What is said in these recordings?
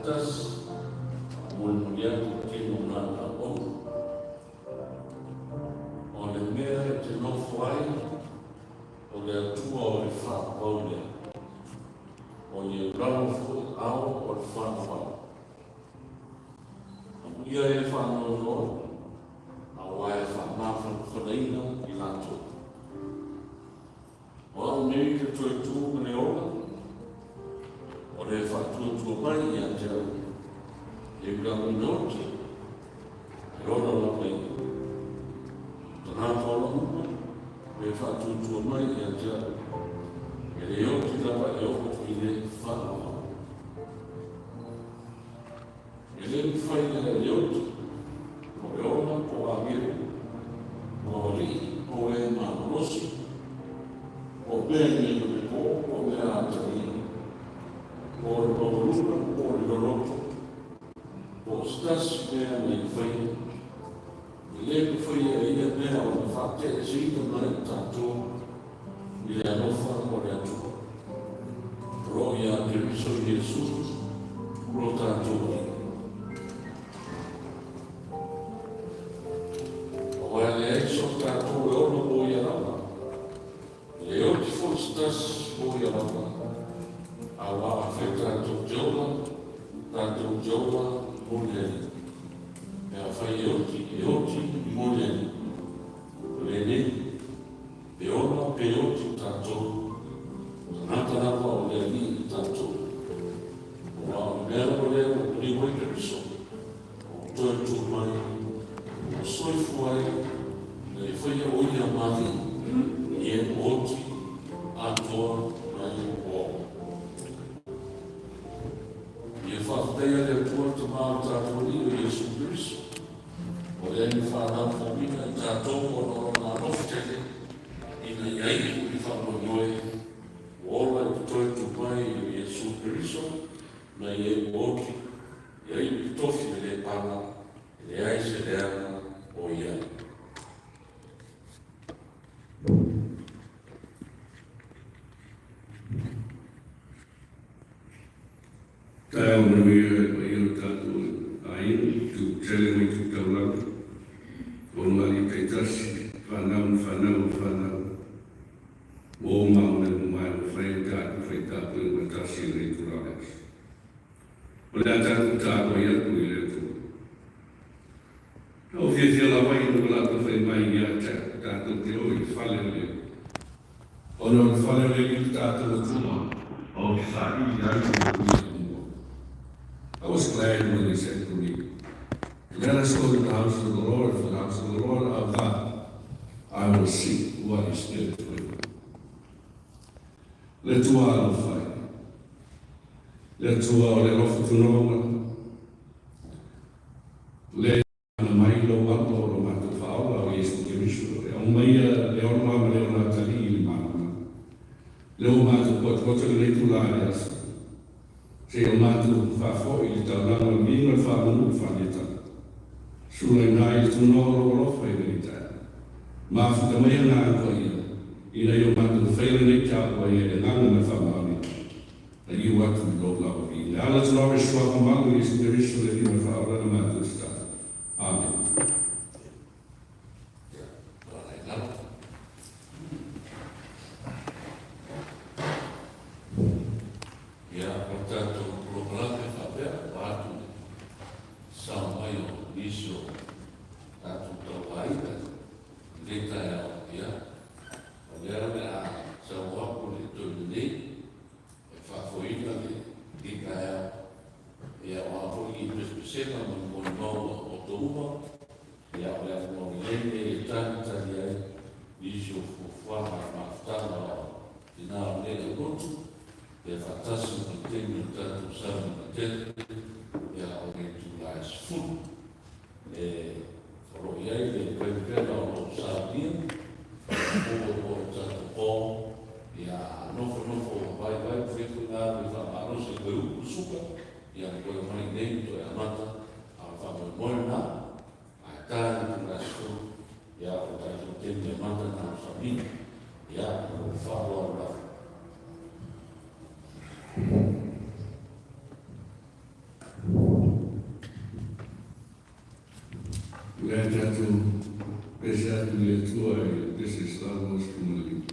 atas mulia tino nana o le mea e te nofo ai o le atua o le whakapau lea o le rau fu ao o le whanawhau. A muia e whanono a wae whanawhau whanaina i lanto. O au nei te tue tū mene ola o le whatuatua mai i a te au. E ura minoti e ora la pai. Tanata ola muka le whatuatua mai i a te au. E le oti lava e oko i le whanawhau. E le whai le oti o e ola o a miru o ri o e marosi o bene o le po o me a tari o le pokoluna o le loroto o stas mea nei whai i le whai e ia mea o le whate e sita mai tātou i le anofa o le atua. Ro ia Keriso Jesus, ro tātou ai. O e le eiso tātou e ono o ia rama. Le oti fostas o ia rama. A wā whai tātou jaula mōleni. E a whai e oti mōleni. Le ne, e ona pe oti tātou. Nata napa o le ni i tātou. O a mea o leo o ni wai Keriso. O toi tū mai. O soifu ai. Le whai o ia mahi. I e oti atoa mai o. I e whakateia le atua te maa tātou ni o Jesu Keriso. O le ni whanau whamina i tātou o noro nā rofitele. Ina iai i whanau ola i toi tupai i Jesu Keriso, na i e oti, i ai i tofi me le pana, i le ai se le ana o iai. Tai o manuia e o tātou ai, tu tele mai tu taulau, o ngari peitasi, whanau. O maune mai o whai tātou i watasi rei turares. O le tātou tātou i atu i le tu. O whia la wai no lata whai mai i a tātou te o i whale le. O no whale le i tātou tuma. O ki whai i ai i a I was glad when they said to me, "Let us go to the house of the Lord, for the house of the Lord of God. I will see what is good for you." Le tua alo whai. Le tua o le rofu tunoa. Le ana mai lo wato o lo matu whaola o Jesu Keriso. E o maia le orma le o natali i mana. Le o matu kota le tulare asu. Se o matu whafo i tau langa minga whamunu whaneta. Sula nai tunoa o rofa i verita. Mafuta mai ngā koe ia. Ina yo matu whaile nei tāpua e nganga na whamaari. Na iu atu i lo lau i. Le ala tulawe shua kamalu i Jesu Keriso le ina whaora na matu sta. Amen. Kaya jatuh pesa dunia tua this is almost kembali.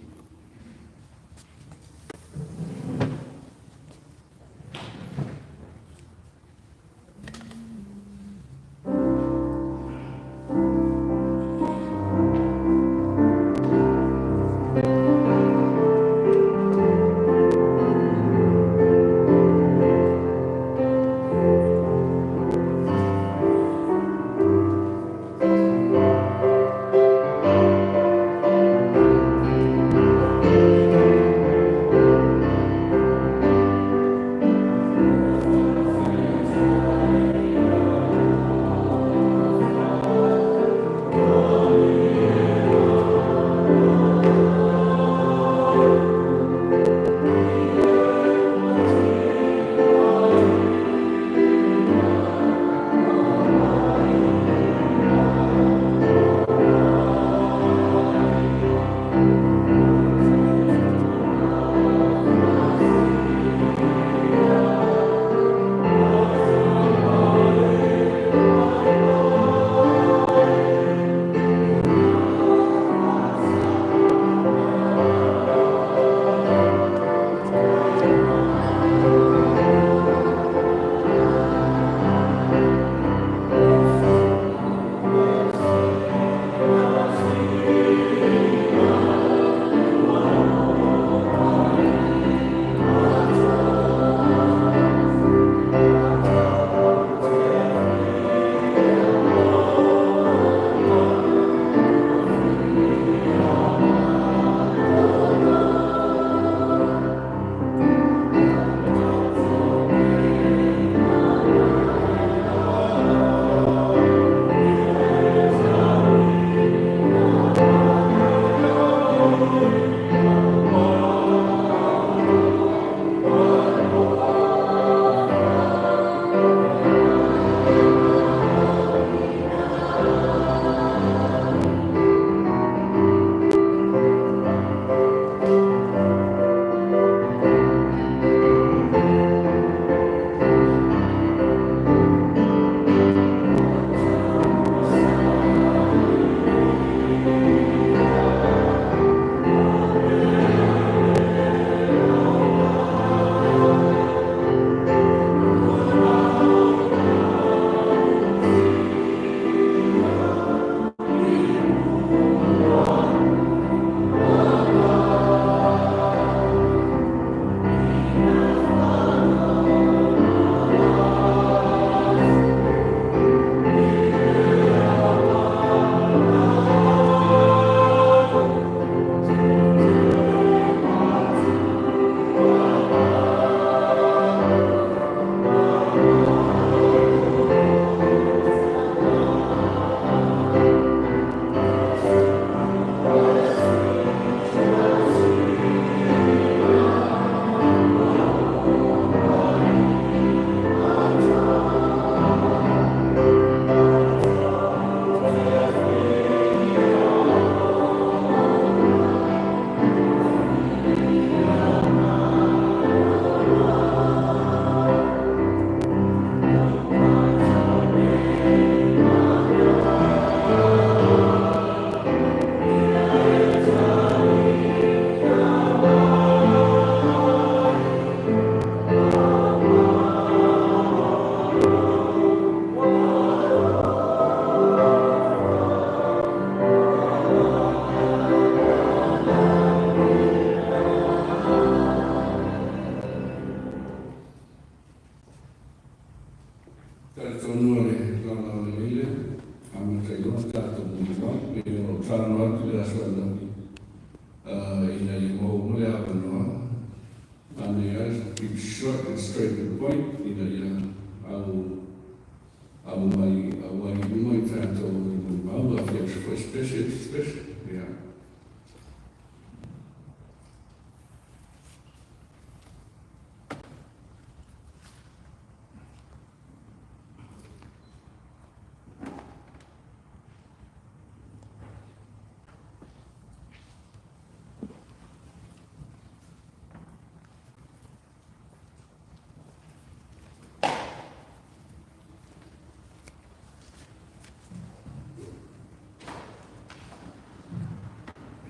Short and straight to the point, au mai tātou mau a whia for special, yeah.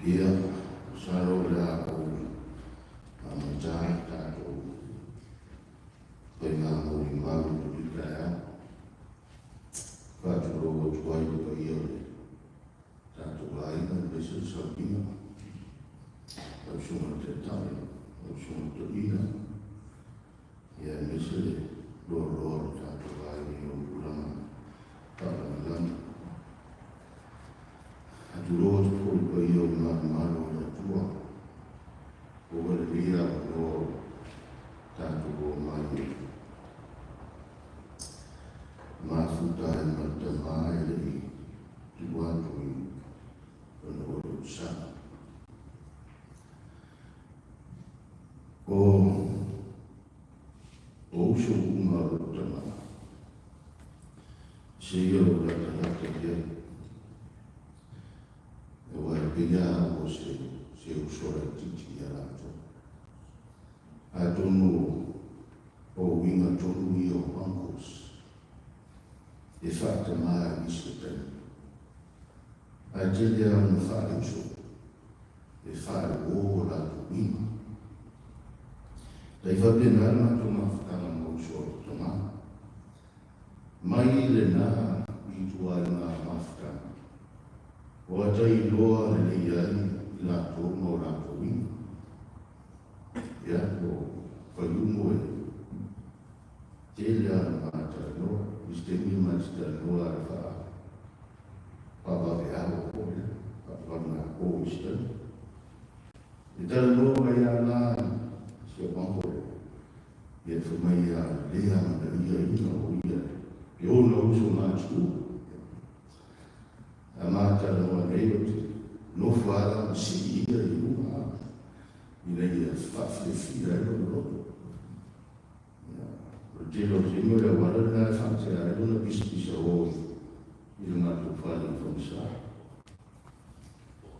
Ia saro la o amata tato pena mo malu tu kaya fatu ro tuai ko ia tato lai na besu sabina o shuma te tani o shuma to ina ia mesele ro tato lai ni o ulama para malan Aturoa tu ko ia na mano na tua o le vira o tanto o mai ma futa e mata mai le tua tu no sa o shu ma ro tama se yo la ta ke Pega você se chora titi arato atono o winga tonu io bancos e fatta mai visto te agile non fare ciò e fare ora tu winga dai fa bene ma tu ma fa non so tu mai le na ritual na mafta o atai loa le iai la tono la towi ya o falumo e telia mata no istemi mata no arfa papa vea o papa na o istan ita no ya la se banco ye fumaya le ya na ia no ia yo no uso na tu amata no nei no fala si ia i uma i nei fa fia no perché lo signore guarda la faccia era una piscina o il mato fare con sa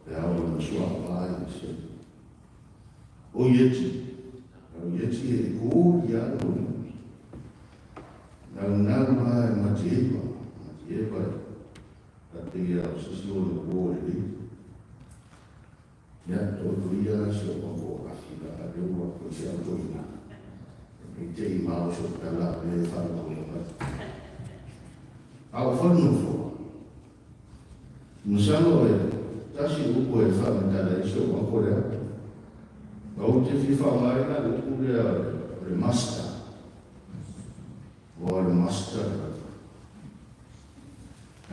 e ora la sua vai se o yeti e o ya no ma mateva tapi sesuatu boleh ya todo ia semua boleh kita ada waktu siapa tu ini mau sekolah le fala au fanu fo musalo tasi uko e fala dala iso ko le au te fifa mai na ku le master o le master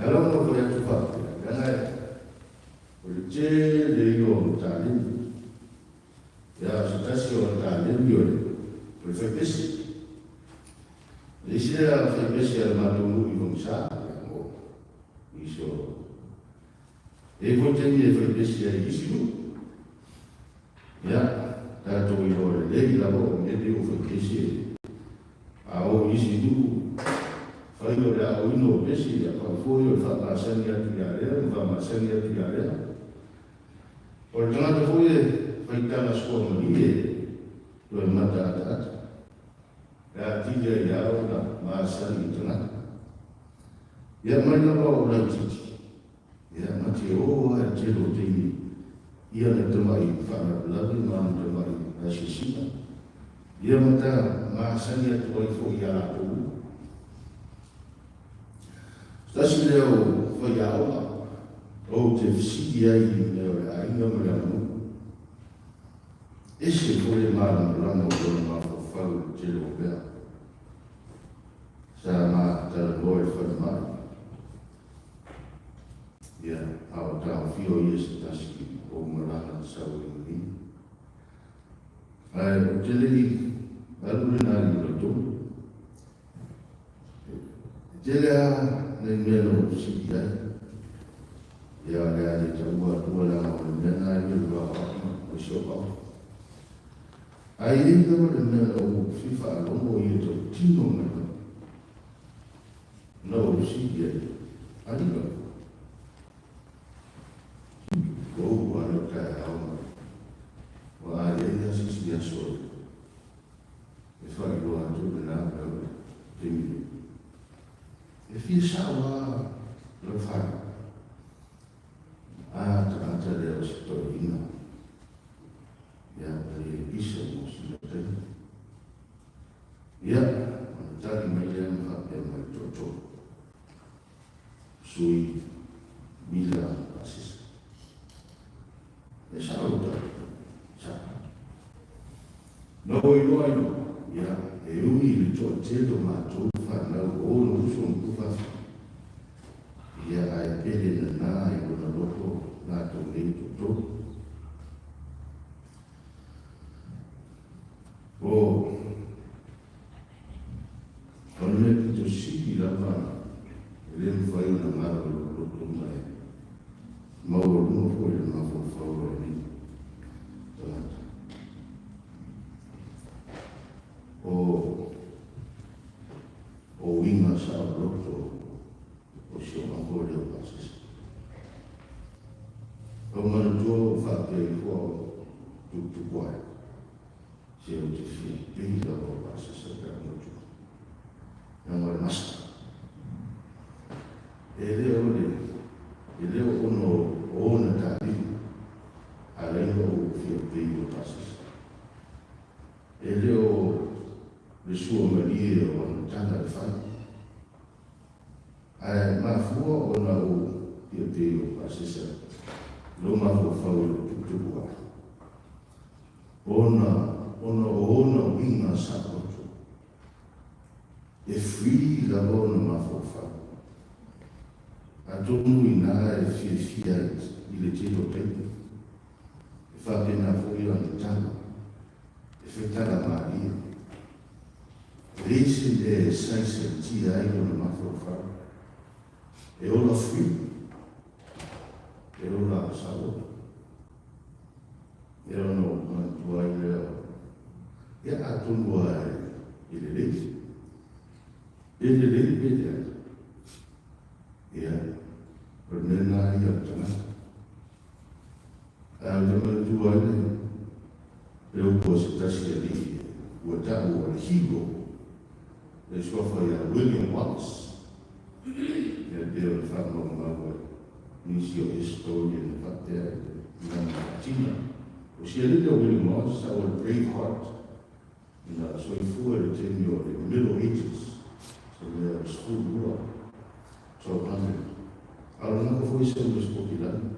Hello, no voy a tu parte. Gana porque le digo talin. Ya situación talin yo le fue pesi. Le hice a fue pesi al mato y con sa o hizo. E fue tenía fue pesi a hizo. Ya tanto yo le la voz me digo fue pesi. A o hizo Fai ora o ino pesi ya pa foi o fa pasani atu ya re, fa masani atu ya re. Por tanto foi fai tana scuola lì dove mata ta. Ya tiga ya ora masani tana. Ya mai na ba ora titi. Ya mati o a jelo tini. Ia na tamai fa na labi ma na tamai asisina. Ia mata masani atu ai foi ya tu. Stasi leo foi aula ou te visiti ai leo ainda me lembro. Esse foi mal lá no programa falo de Robert. Sama terloi foi mal. Ya, ao tal fio isso stasi o malana saúde. Ai, o tele alunari loto. Tele nengelo sikia ya ada coba dua lama dan ada juga bersyukur air itu nengelo FIFA lomo itu tino no sikia ada go wala kaya wa ada sikia so ifa lo atu na timi e fisawa lo fa ata le sto in sui bila pasis. E saluta, sa. No ilo ya e ui le to telo ma to fa na o no so ku fa. Ya ai pele na i ko na loko na to le to. O onne to si la ma le fai una mano lo mai. Ma o no foi na fa ni. O inga sa roto o si o mangole o pasis. O manu fa te ko tu kwai. Si o te fi pila o pasis o ka no tu. Nang mas. Ele o na tadi. Ale o fi pila o pasis. Ele o le sua maria o tana fai. Ai ma fu o na o te o pasisa. Lo ma fu fa o tu bua. Ona winga sa o. E free la bona ma fu fa. A tomu ina e fia il tiro tempo. E fa che na fu io tana. E fetta la maria. Resi e sai senti ai non ma fu fa. E ora free. E ora salvo. E ora no, ma e a tu vuoi il resi. Il resi vede. Per me la io tana. Allora tu vuoi le opposizioni lì. Guardavo al higo. Le sua figlia William Wallace. Del farlo ma inicio storia fatta in Cina. Ossia lì William Wallace ha un brave heart. In sua fuori tenio in Middle Ages. So the school grew up. So allora non fu sempre spocchilato.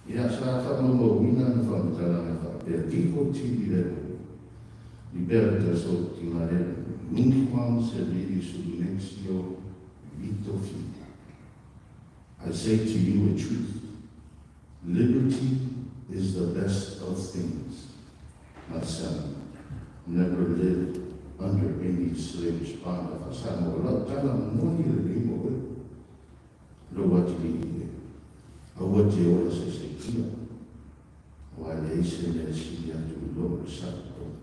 Ya sa fa mo wina na fa tala fa. Per tipo ti liberta so ti mare. Nunca quam serviri subnexio vito fida. I say to you a truth. Liberty is the best of things. My son, never live under any slavish bond of us. I'm all up, tell them, no need to be more. Lo what you need. A what you always say here. While they say that she had to Lord Sato.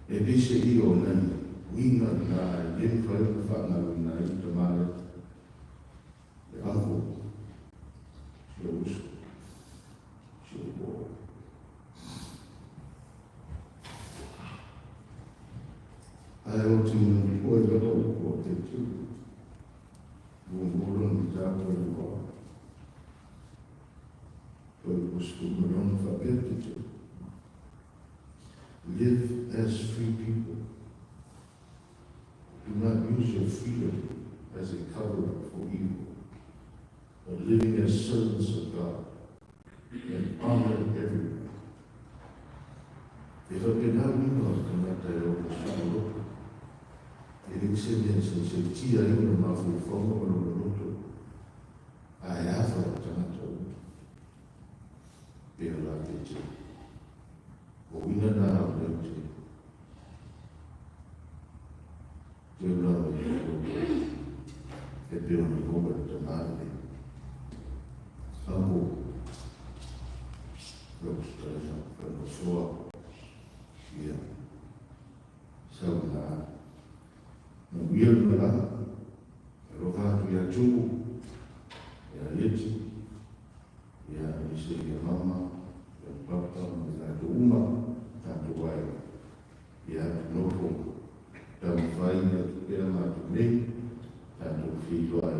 E dice io nel winga na dentro il fa na il male. E anche I want to poi dopo te tu. Buon già poi dopo. Poi questo non fa bene tu. Live as free people. Do not use your freedom as a cover for evil, but living as servants of God and honor everyone. If I can help you not connect that over the shadow, it extends and tia io ma fu fondo con l'otto. I have a tanato. Per la legge. O wina na legge. Io e per un come tornare. Amo. Lo stesso per lo suo. Via. Sauna. Non vi là. Lo fatto via giù. E la legge. E la dice mia mamma. E il papà. Mi ha dato una. Tanto guai. E ha dopo. Dan fai per la tua tanto figlio hai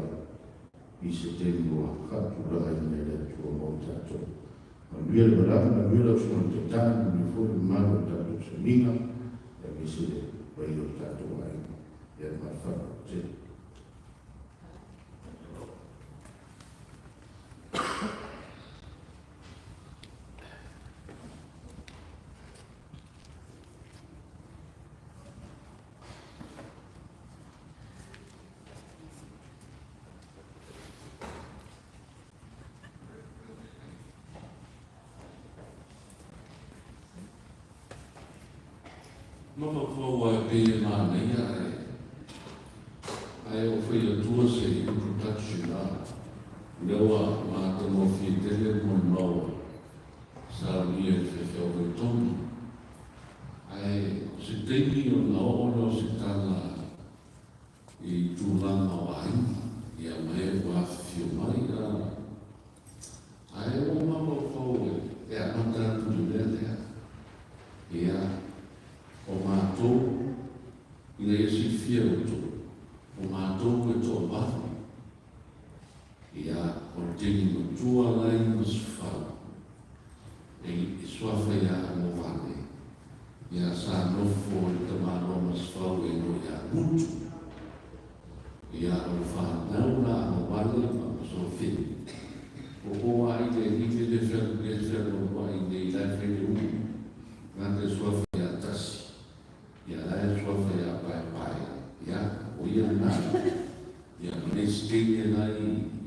i settembre fatto nella tua montato ma lui era sono totale mi fu il male tanto semina e mi si poi ho tanto hai e ma fatto Loko fo a pe ma nei ai o foi a tua se production lewa ma te mo fi tele mo no sa mi e fe fe o ton ai se te ni o no se tala i tu langa o ai ia mai wa fi mai ai o ma mo fo e a mata tu le ia o mātou i le esi fia o tō. O mātou e tō wafu. Ia o teni o tua lai mas whau. E swafa ia mo vane. Ia sa nofo i te mano mas whau e no ia mutu. Ia o whanau la mo wale ma so whini. O hoa i te hike le whelu o i te lai whenu. Ngante swafa ia tasi. Ia lai swafa ia pai. Ia o ia nā. Ia mene stene nai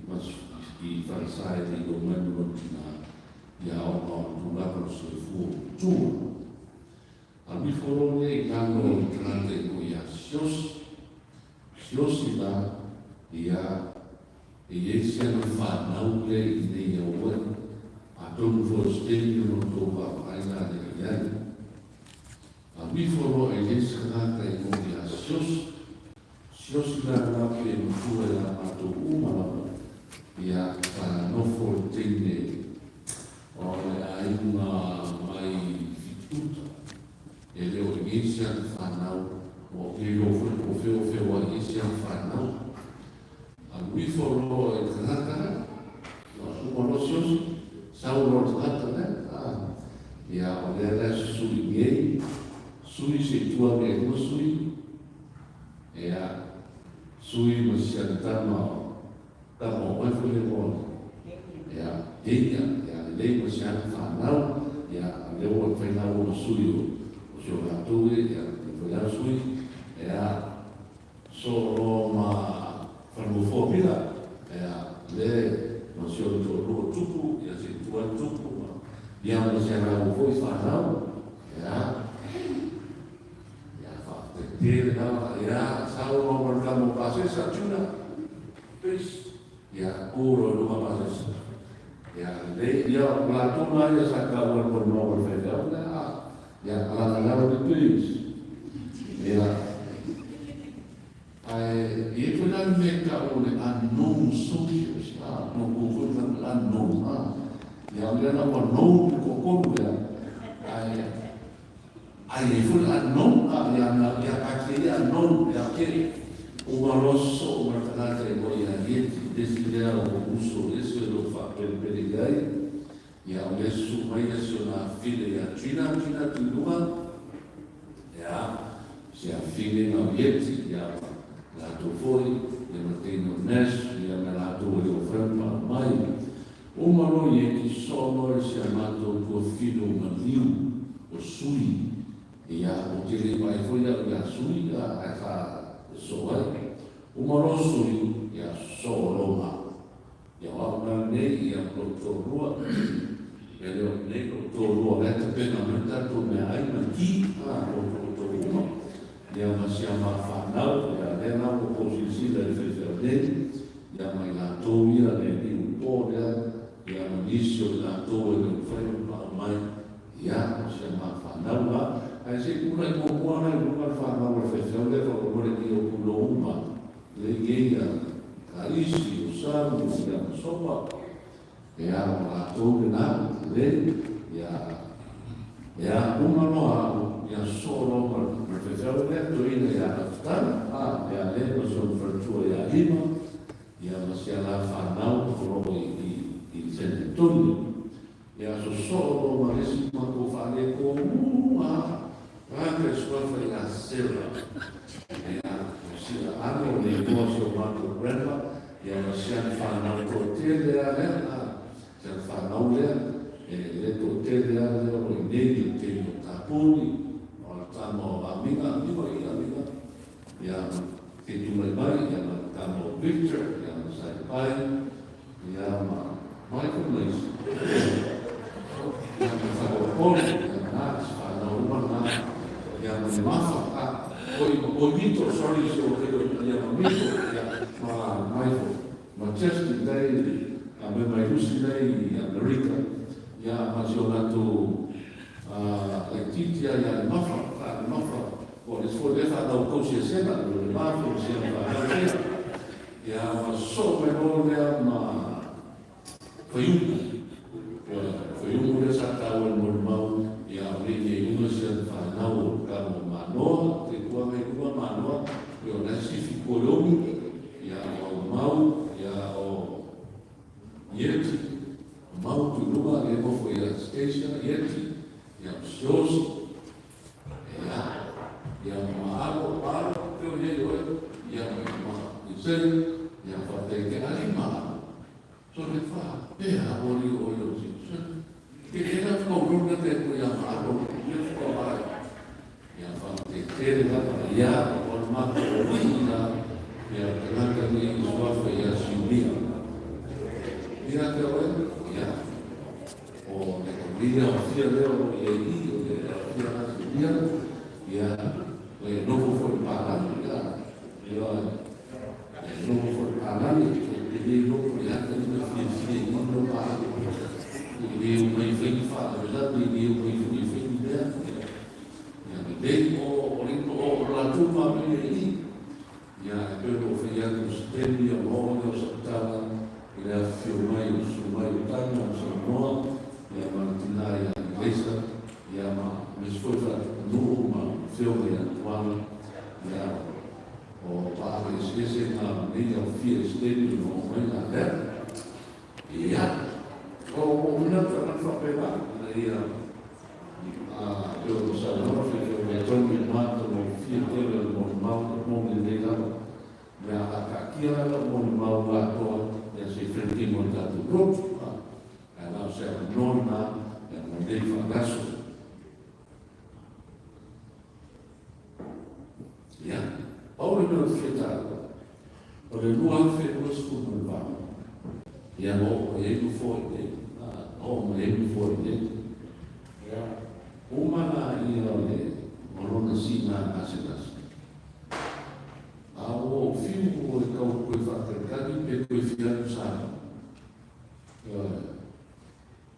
mas i whansai te o manu tina. Ia o tūlaka so i fuo tūra. A mi whorone i kāno i trante o ia sios. Siosi la ia e esi anu whanau le i nei au wen. A tonu fo stene o tō whapaina de iai. A mi foro e lesa ngata i mōi a sios la rape e mtua e la mato umarama ia ka nofo tene o le ainga mai fituta e leo e ngesi anu whanau o ke o feo a ngesi anu whanau a mi foro e ngata o sumoro sios sauro ngata ia o le la sui ngei sui se tua me uma sui e a sui ma se tama mai foi le bon e a le ma se whanau e a le o whanau o sui o se o ratu e a foi la sui e a so ma whanufobila e a le ma se o tō tupu e a se tua tupu e a ma se rau foi whanau e a Dia ya sao mau berkamu pasir sajuna, pes ya uro rumah pasir, ya dia pelatuna ya sakawal bernomor federal ya alang-alang di pes, ya itu kan mereka oleh unknown socials, mengukur kan unknown, yang dia nak unknown kokon ya, ai fu unknown yang akhirnya unknown yang kiri umaroso umartanate boya yeti desidera o uso eso lo fa per peligai ya adesso mai adesso na fine ya Cina tulua ya si affine na yeti ya la to foi ya matino nes ya la to le offerma mai umaro yeti sono si amato tuo figlio Maniu o sui ia o tiri mai foi ia sui a ka soai o moro sui ia soloma ia wa nei ia protorua ele nei protorua meta pena meta to me ai ma ki a protorua ia ma si ama fanau ia era o posisi da feferde ia mai la to ia le di po ia ma disio la to e foi mai ia si ama fanau ai se una buona una fa una perfezione del valore di Oklahoma le ghiera carissimo sanno insomma e ha una torna le ya una no ya solo per perfezione detto in ya sta ya le sono perciò ya lima ya ma sia la fa now proprio il senatore ya solo ma si ma può fare come anche sua la sera e hanno un negozio molto bravo e si fanno hotel si fanno le hotel in medio che taponi o stiamo amica ya che tu mai ya stiamo picture ya sai pai ya Michael Mason ya fanno poi ya fanno una yang Manchester dai me mai lusi dai America ya masih tu titia ya mafa o le sfo le fa da un coach sera le mafa sia ya so me no le ma foi le sa ta o mo mau ya le ye uno sia fa na o ka mano te tua me tua mano yo na si fi colomi ya o mau ya o yeti mau tu lugar le mo foi a station yeti ya shows ya maalo que eu ia dizer ya fazer que animar sobre fa a boli olho que era como que te ia maalo eu falar ya fazer que ya por mais vida ya que ni sua feia subia ya que ya o le vida o cielo y el ya no fue para nada no fue para nada y no fue ya que no para y me fue verdad y me fue ya o la tumba me ya pero fue ya usted y amor Dios estaba y la firma y su mayoría su amor ya mantiene la iglesia ya me esfuerza numa filme atual ya o para esse na meia fiesteiro no meio da terra e já o não para pegar aí eu salão que eu me torno mato no fiesteiro normal no mundo já aqui ela normal lá to esse frente montado grupo ela se nona não deve fazer ya, orang yang kita, orang luar firman Tuhan bahawa, ya mau itu forte, itu forte, ya, umana ini orang nasina asinas, awak firman kau kuifatkan kali kuifian sana,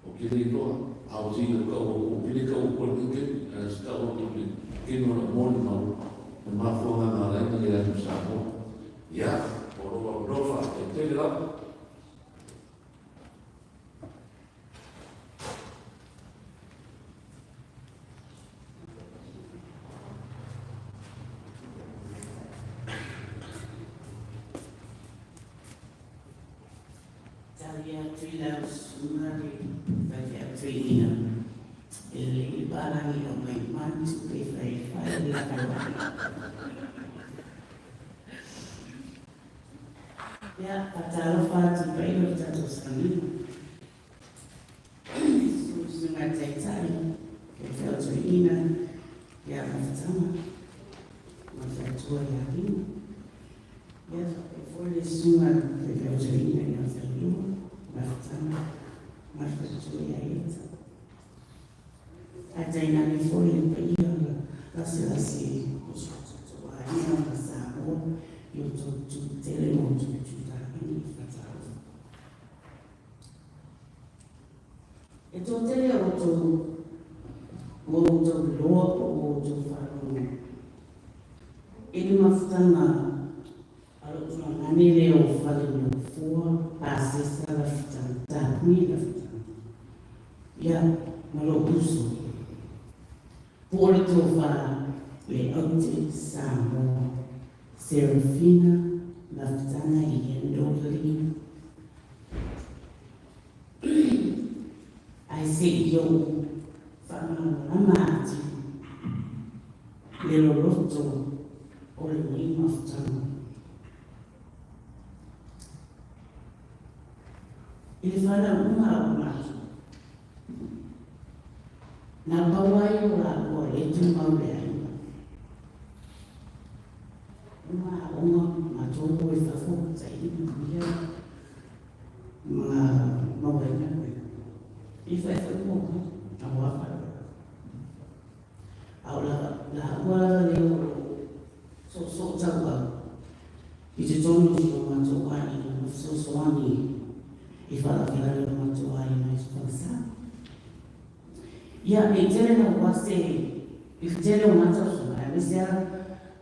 oke itu, awak sih kau politik, kau ini orang mau mafunga na lain ya tusamo ya oro rofa entera Talia trila sunari baca trila ele barang yang main manis prefai file la ya patalo fati bailo tato sami sunga taitai ke felto ina ya mafutama mafatua ya hima ya fole sunga ke felto ina ya felto mafutama mafatua ya ita hata inanifoli pia kasi kusotoa masamo yoto tutele moto tutani fatalo eto tele moto lopo falo ini mafutana alotuna manile o falo no fua pasi sala futanta ni la futanta ya malobuso Porto fa le otte samo Serafina Laftana Yendoli I say yo fama amati le rotto o le maftano il fala uma na bawai wa ko le tumau le uma matongo e fafo sai dia ma vai na ko e fai mo na wa fa aula la wa le so tawa i te tonu ki o mato wa i suami ifalakila le matua ina esposa. Ya ejele na wase ifjele umata usuma alisia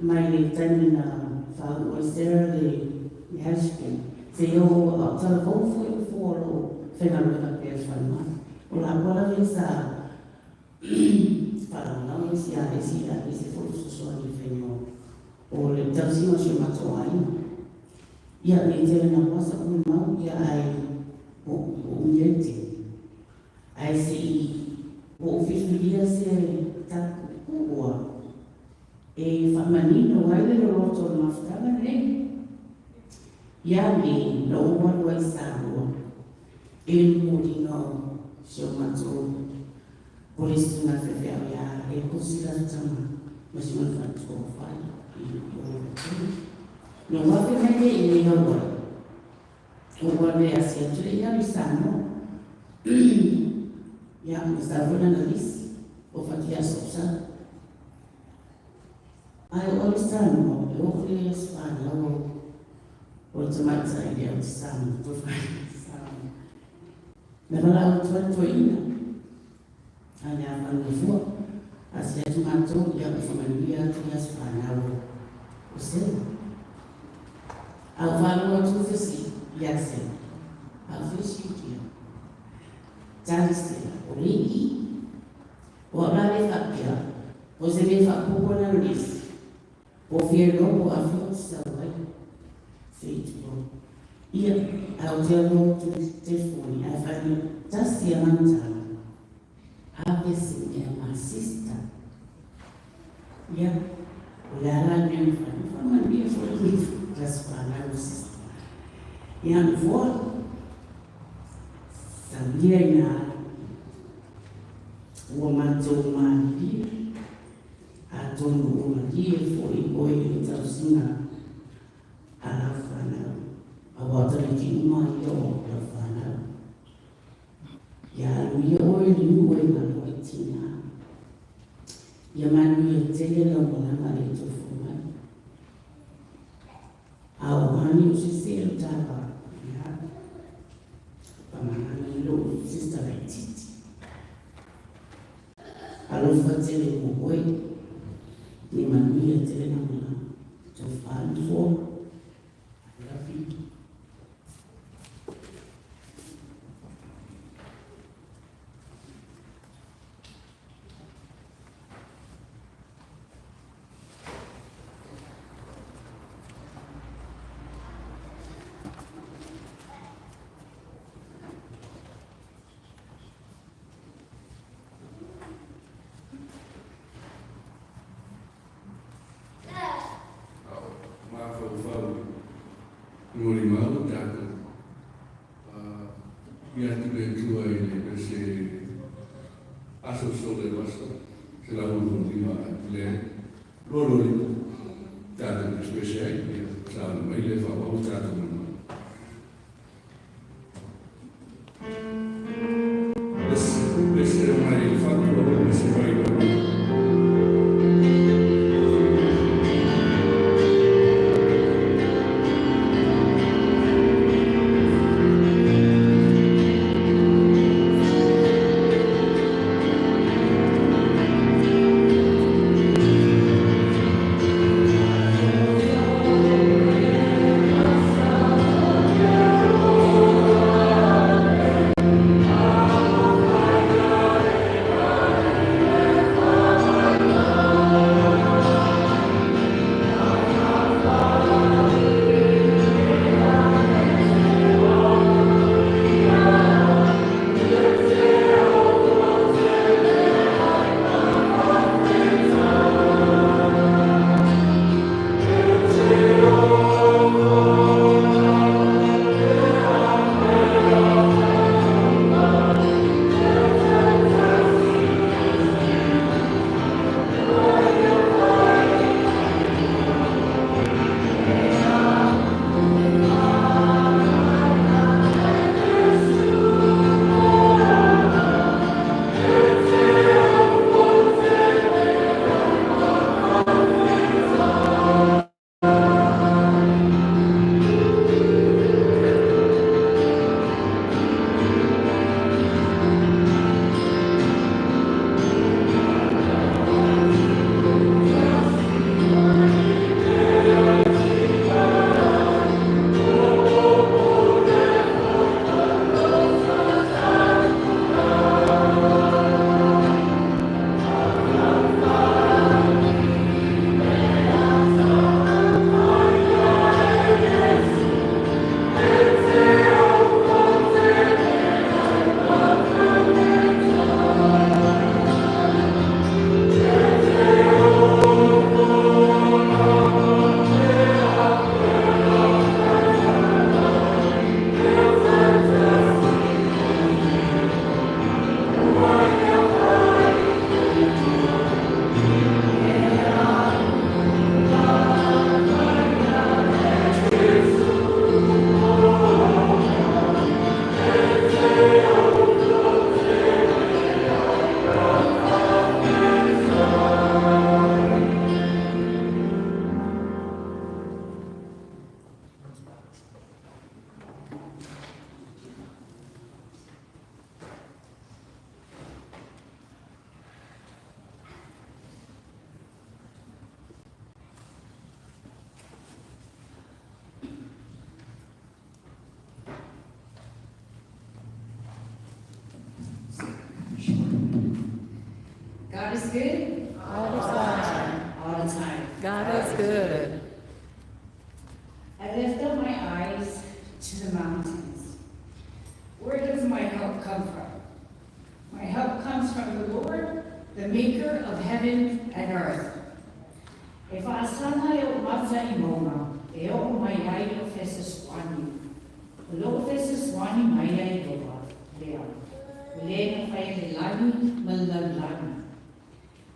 mai tani na fa wasera le hashkin se yo telefon foi foro fenamena persona ula visa para não iniciar esse fluxo de fenômeno ou le tensão de matua e a mente na nossa mão que o gente aí se o filho dia se tá boa e feminino vai le roto na frada né e a mim não vai saber ele morreu chamato por isso na fevereira é considerado mas não faz o faz não vai ter ninguém agora o guarda é assim ele já está não já está vendo a lista o fatia sosa aí o está não eu queria falar o tomate aí é o está não tô falando Navala utuatoina hanya manufua asiatu mato ya familia kiasi fanao usema avalo tufisi yase afishi kia tansi uliki wabale kapia ozele fakuko na lisi ofielo afio sawai feito ia autelo telefone afanya tasi ya mantana avesi ya masista ya ulala ni fama ndio foi transformar o sistema e a avó sabia na o matomani a tono o dia foi boi então alafana awatara kinuma yo alafana ya luyo luwe na loitina ya manu yetele la mona male tofuma awani usiselo taba ya pamana lo sister retiti alofatele kuwe ni manu yetele na mona tofuma fo Nuri malu jatuh, ia tiba tua ini besi asal sore masuk selalu lima le lolo itu jatuh spesial dia selalu maile fawau jatuh mana. Besi mai fatu besi mai Thank good All the time. all the time. God is good. I lift up my eyes to the mountains. Where does my help come from? My help comes from the Lord, the maker of heaven and earth. E whaasana e o mata I mauna, e o mai ai o Feseswani. O lo Feseswani mai ai loa, lea. Lea na whai le lani, malalani.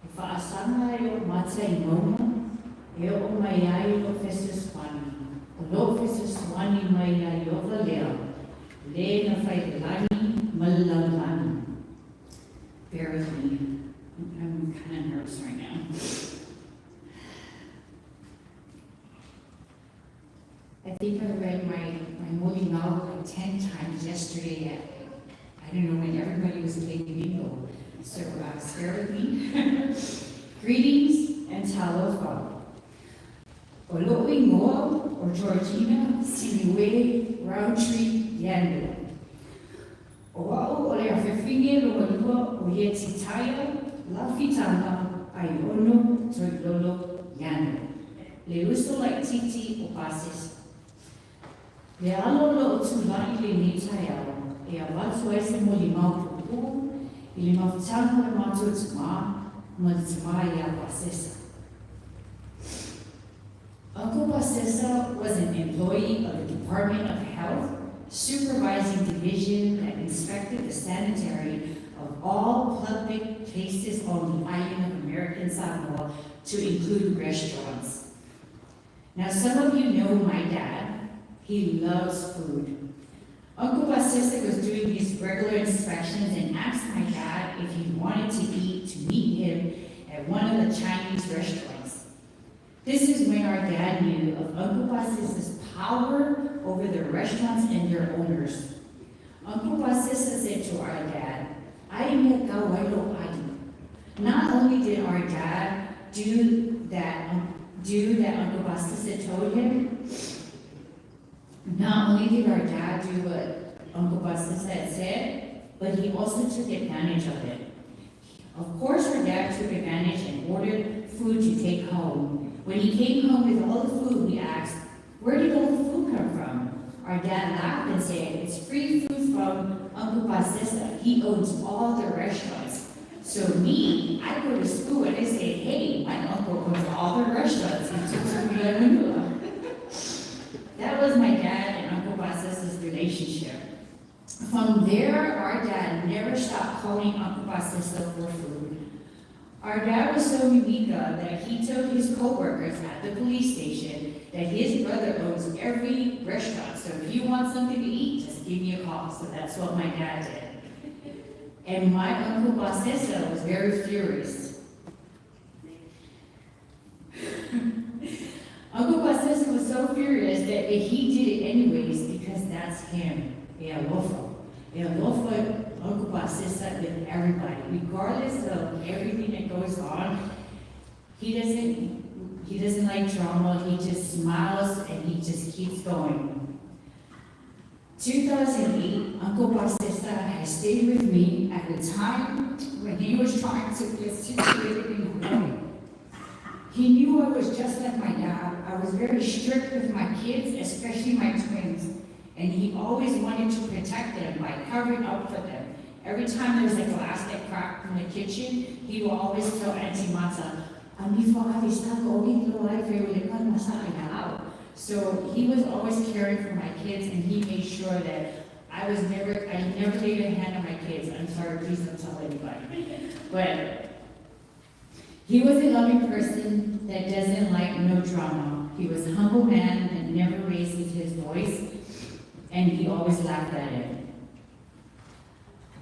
E whaasana e o mata I mauna, e o mai ai o Feseswani. O lo Feseswani mai ai o lea. Lea na whai le lani, malalani. Bear with me. I'm kind of nervous right now. I think I read my movie novel like 10 times yesterday. I don't know when everybody was taking bingo. So bear with me. Greetings and talofa. Olo'i Moa or Georgina Siniwele Roundtree Yando. Oa'o o le awhewhinge loa lua o ye titaya lawhitanga ai ono toilolo Yando. Le uso like titi o basis. Le alo lo o tulai le nitai awa, e a watu ai se mo li mau pupu, I le mawhitanga le mātou tuma, ma le tuma I a Basesa. Uncle Basesa was an employee of the Department of Health, supervising division that inspected the sanitary of all public places on the island of American Samoa to include restaurants. Now some of you know my dad. He loves food. Uncle Basesa was doing his regular inspections and asked my dad if he wanted to meet him at one of the Chinese restaurants. This is when our dad knew of Uncle Basesa's power over the restaurants and their owners. Uncle Basesa said to our dad, "Ai me ka wailo ai." Not only did our dad do that Uncle Basesa told him, not only did our dad do what Uncle Basesa had said, but he also took advantage of it. Of course, our dad took advantage and ordered food to take home. When he came home with all the food, we asked, "Where did all the food come from?" Our dad laughed and said, "It's free food from Uncle Basesa. He owns all the restaurants." So me, I go to school and I say, "Hey, my uncle owns all the restaurants in Tutuila Manila." That was my dad and Uncle Basesa's relationship. From there, our dad never stopped calling Uncle Basesa for food. Our dad was so unique that he told his co-workers at the police station that his brother owns every restaurant. So if you want something to eat, just give me a call. So that's what my dad did. And my Uncle Basesa was very furious. Uncle Basesa was so furious that he did it anyways because that's him. Ealofa, Uncle Basesa with everybody, regardless of everything that goes on. He doesn't like drama. He just smiles and he just keeps going. 2008, Uncle Basesa has stayed with me at the time when he was trying to get situated in Hawaii. He knew I was just like my dad. I was very strict with my kids, especially my twins. And he always wanted to protect them by covering up for them. Every time there was a glass that cracked in the kitchen, he would always tell Auntie Mata, so he was always caring for my kids, and he made sure that I never laid a hand on my kids. I'm sorry, please don't tell anybody. But he was a loving person that doesn't like no drama. He was a humble man that never raises his voice, and he always laughed at it.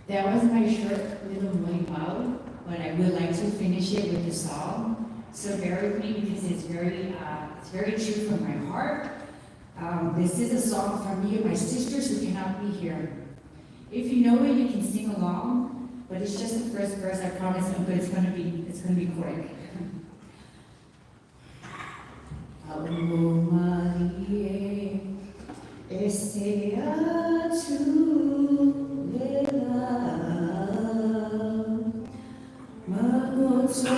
That was my short little Molimau, but I would like to finish it with a song. So bear with me because it's very true from my heart. This is a song from me and my sisters who cannot be here. If you know it, you can sing along, but it's just the first verse. I promise, but it's gonna be quick. Marie, estea tu lela, magozo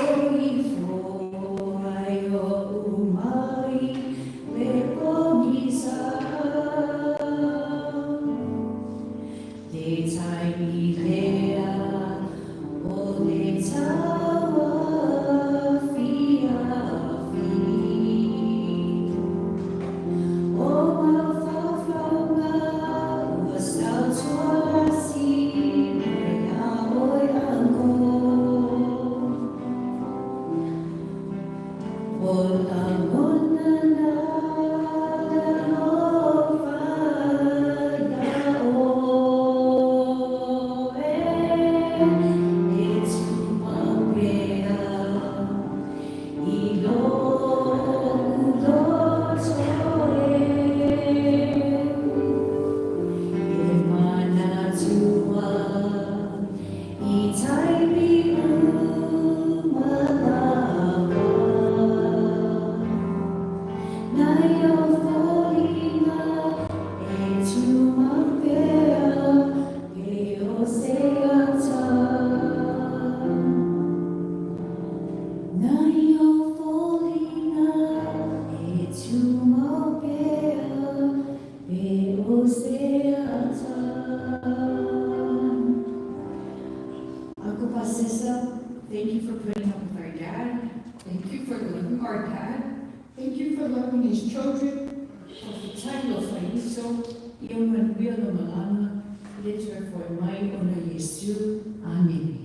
Uncle Pasesa, thank you for putting up with our dad. Thank you for loving our dad. Thank you for loving his children. For tayo sa iso, iyong manbiyo na malama, liter for may ona Yesu. Amen.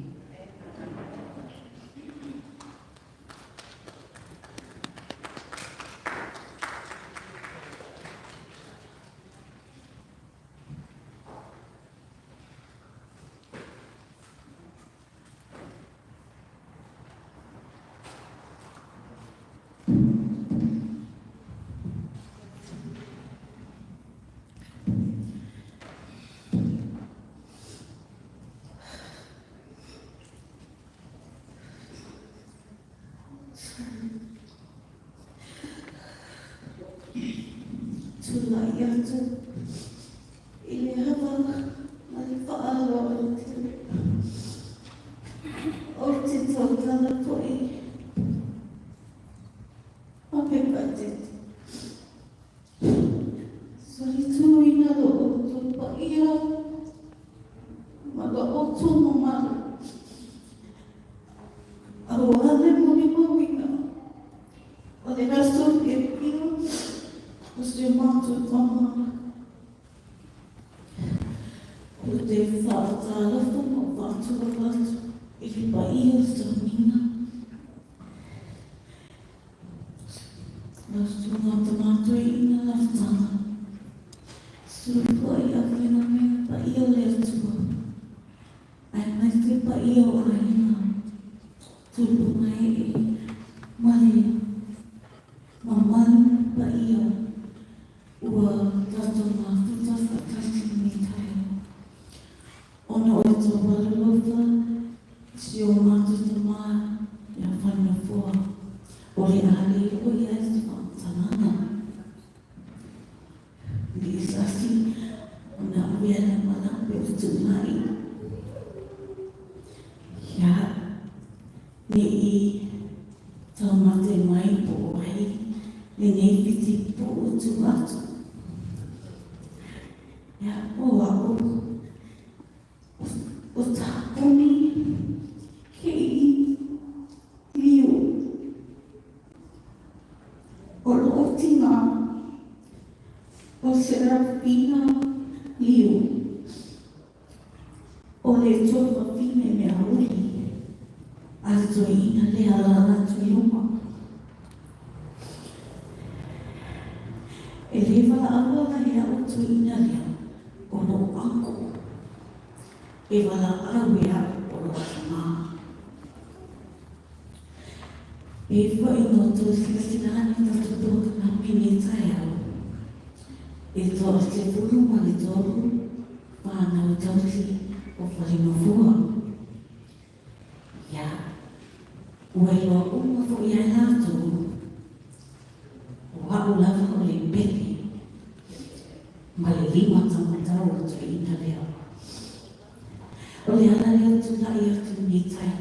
Tulayatu ilihaba malifaalo ortito kalapoi apepatit solituina lo otu paia maga otu mamalu awale moni mawina ole rasto kepio os irmãos vão o Deus falta a fogo falta ele vai extermina nós tomamos ina na fama supaya fenomena vai ler tudo ai mais que vai orina tudo mai Maria mamãe vai ua tatama puta whakati me tayo. Ona o te walalofa, si o mātu te maa, ia whana fua. O le ale o ia e te whantanana. Ni sasi, ona uena malape o te mai. Ia, ni I taumate mai po ai, ni nei piti po o tu atu. Ya, o tāponi, hei, liu, o lotinga, o serafina, liu, o le tofa fine me auri, ina le alana tuiluma. E lewa awala hea o tuina lea, o no anko, e wala awea o no atama. E whai no tō sikasirani na tō na pini tai au. E tō te puru mani tōru, whānau tauti o wharino fua. Ia, ua iwa uma fo ia lātou, o hau lava o le pene, ma le lima tamatau o te ina leo. O le ana leo tu nai atu ni tai.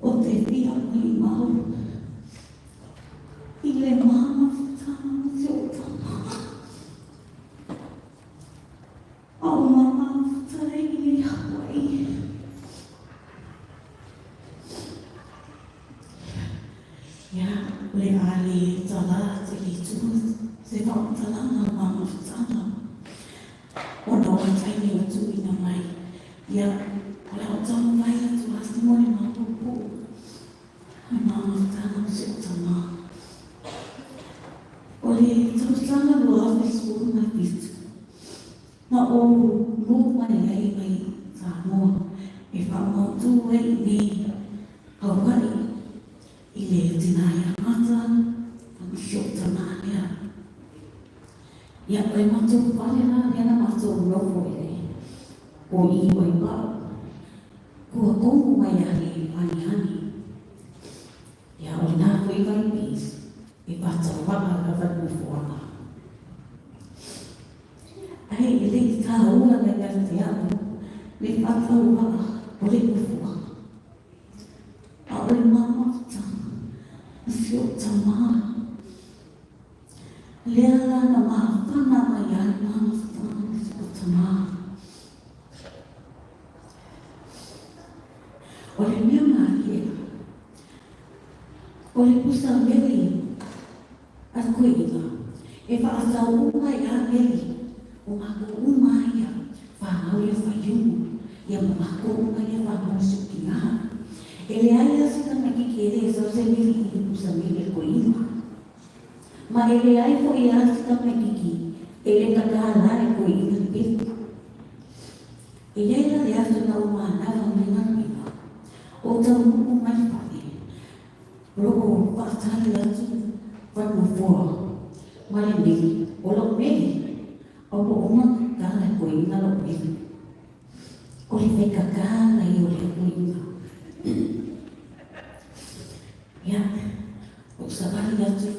O te whia mai mau, I le mama whatama te o tama. Au mama whatare I le Hawaii. Ia, le ale tala te li Se whautala mama whatala. Ona o taini o tui na mai. Ia, o le o tamu mai atu hasi mone ma pupu. Ai mama whatala o se o tama. O le tautanga lo awe suru na pitu. Na o lu mai ai mai Samoa. E whamautu e ni Hawaii. I le tinaya mata. Ang siyok tanaya. Ia koe matu pale na ia na matu rofo ele. O i wai pao. Kua kongu mai ali ani. Ia o na koe vai pis. I pata waka ka watu fuaka. Ai ele i ka ua na ia te apu. Le pata waka o le fuaka. A o le mama tama. Sio tama. Lea na mahapana mai ai mama tama. Sio tama. O le mea maria. O le pusa meri. A koe ina. E whaasau umai a meri. O mako umai a whanau le whaiumu. Ia mako umai a whanau suki ngaha. E le aia sika me ki kere sa se miri i pusa miri ko ina. Ma e le ai ko i a sika me ki ki. E le kakala e ko ina pitu. E leila le asu na umanawa me na pina. O tau umai pari. Roko whaatari atu whanu fua. Ma le miri. O lo miri. O po uma kakala ko ina lo miri. O le me kakala i o le ko ina. Ya, o sabari atu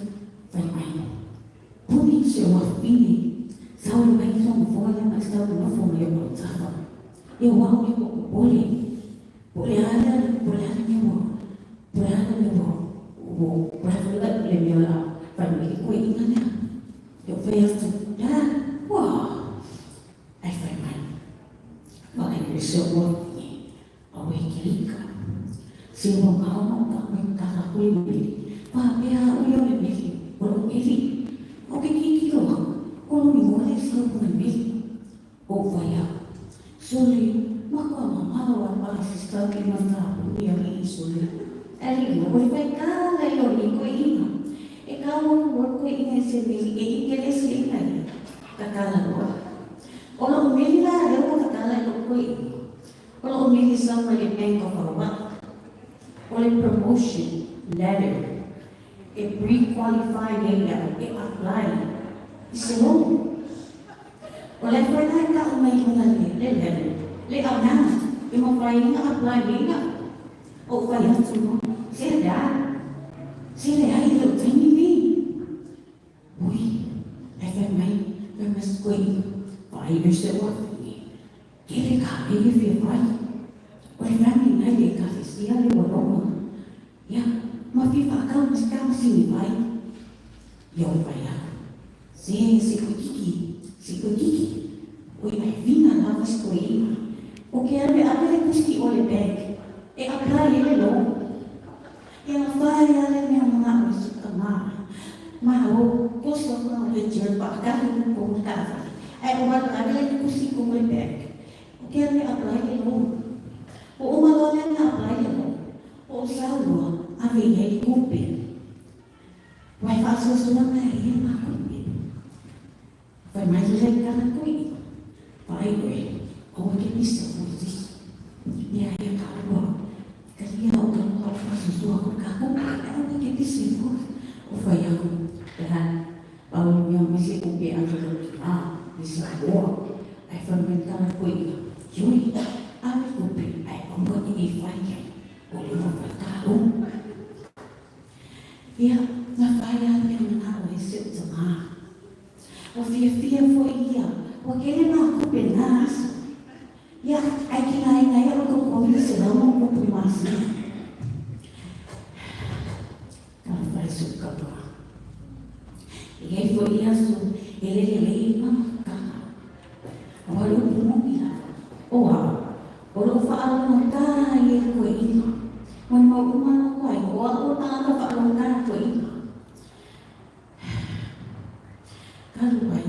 vai mai. Puni se o afini, sao le mai son foia mas tau no foia o tava. Eu amo o pole. Pole ana me mo. Pole ana me mo. O pole le me la, vai me ko ina ne. Eu vejo da, wow. Ai vai mai. Vai se o afini. O ekilika. Se o calma ka kulimili. Pa pea uyo le mili. O mili. O ke kikilo. O mi mole sa o mili. O vaya. Soli. Mako mamalo wa pa sista ki mata. Uya li soli. Ali no ko vai ka la yo ni ko ina. E ka mo ko ina se mili. E ke le se ina. Kakala lo. O lo mili la e o kakala lo ko ina. O lo mili sa ma le penko fa o le promotion letter, e pre-qualified letter, e apply. Isi mo. O le whainai ka o mai huna le letter, le au nana, e mo whainga apply leina. O whai atu mo, se le ai le o taimi mi. Ui, e whai mas koe, whai me se wafi. Kere ka e whia whai. O le rami nai le ka sia le waroma. Ya, ma fifa kau mas kau sini vai. Ya o vai ya. Se kiki. O i mai vina la mas ko ina. O ke ave le kuski o le bag. E apply le lo. E a vai ale me amana o suka ma. Ma o posto no le jel pa ka ni ko ka. Ai o ma le kuski ko le bag. O ke ave apply le lo. O umalole na apply le lo. O sawa ave ye kupe. Vai faço sua Maria na kupe. Vai mais le kana kui. Vai we. O ke misa fuzi. Ni ai ka wa. Kalia o ka wa faço sua ka ko ka o ke misa fuzi. O vai a dan Paulo yang masih kupe angelo. Bisa wa. Ai fa men kana kui. Yui. Ave kupe. Ai o ni vai ke. Oleh tahu, ya, na kaya yang menaruh hasil tengah. Wafia fo ia, wakile na aku penas. Ya, ai kaya aku kopi selama kopi masih. Kalau saya suka doa, ia fo ia su, ele mama kaka. Walau mungkin, walau faal mata ia ko ini. When my woman why what would I have a long time for you? kalu ai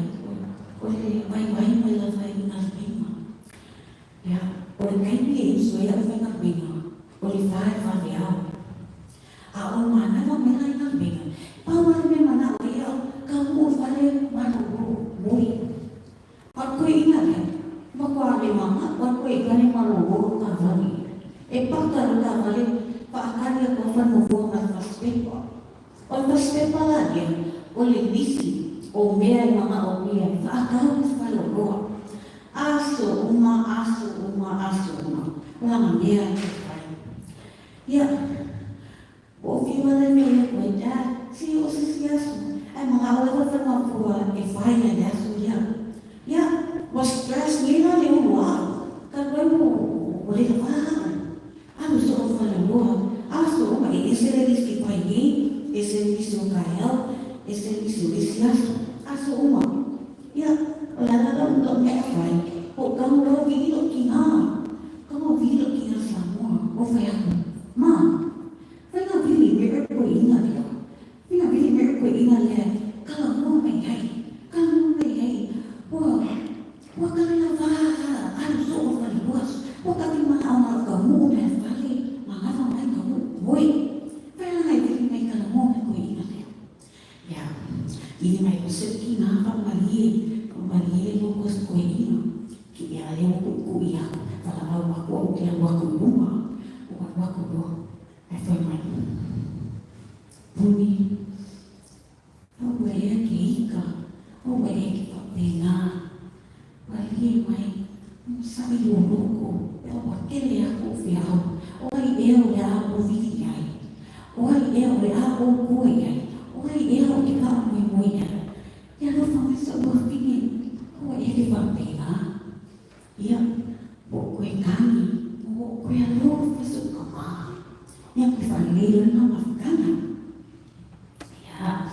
ole mai mai la vai na pima ya ole kai ni so ya vai na pima ole vai ya a o mana no me na pima pa wa me mana ya kamu vale mana bui aku ingat ya bahwa ada mama aku ikan mana buru tak vale pakar tak vale pakar ya kau mau buang nafas pepa nafas pepa lagi oleh bisi o mea mama o mea akau falo roa aso uma lama mea ya o que vale me cuidar se o se aso ai mga awal ko na po e fine na aso ya was stress nila le uwa kagway mo ulit pa ano so falo roa aso uma isere diski pa ese diso kayo ese aso uma ya wala na lang doon may afay o kamu video kina semua o faya ma faya bili meron ko ingat ya faya bili meron ko ingat ya kalau mo may hay wa kala va ano so o faya buwas o kami maamal kamu na fali mga famay kamu boy faya na bili may kalau mo may ko ingat ya ini mai kusiki na kamalie mo kus ko ino kaya ale mo ko iya para ako kaya wako buma wako do ai foi mai buni o ya kika o ya ki pena ali mai sabe o louco eu aquele ako fiao o ai eu ya o viai o ai eu ya o kuai oi eu que tá muito ya no faz só uma fini o ele vai pegar ya o que kami o que a luz faz o cama ya que família não afgana ya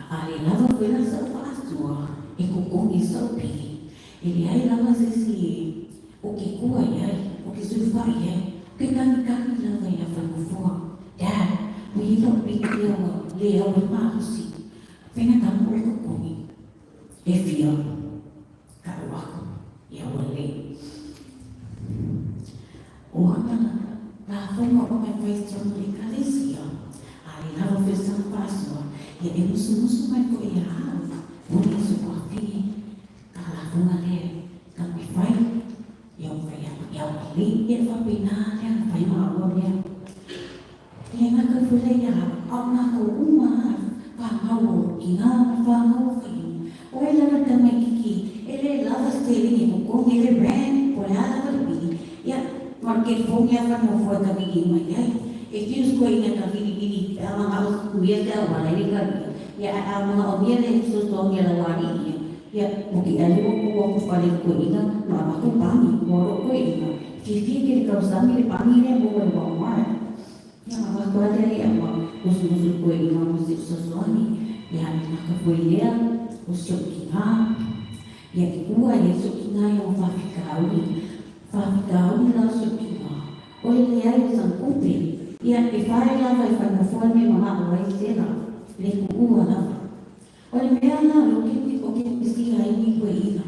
ali lá vai ver essa pastor e com isso ele aí lá vai esse o que cua o que surfa o que kami lá vai a fazer ya Bila leo mausi pena kamu ko kumi efia karuako ya wale o ana la forma como vai ser uma igreja aí lá vai ser um passo e eu não mais foi errado por isso por fim kala funga le kami vai ya wale e vai pinar ya vai mau ya yang akan berlayar, orang kau umar, faham ina, faham faham. Orang lain kami kiki, ele lawas teri ni buku, ele brand, pola lawan bini. Ya, market punya kan mau buat kami ini ya. Itu sekolah ini kami ini, orang harus biasa orang ini kan. Ya, orang orang ini sesuatu yang lawan ini. Ya, mungkin ada buku paling kau ini, nama aku Pami, borok kau ini. Jadi kalau kami Pami ni bukan bawah. Yang apa dari apa usul kue imam musik sesuatu yang nak kue dia usul kita yang kedua ya usul kita yang fafikau lah usul kita oleh dia yang sangkupi yang ifai lah ifai mufon ni mama orang sera lekua lah oleh dia lah loki mesti ini kue ina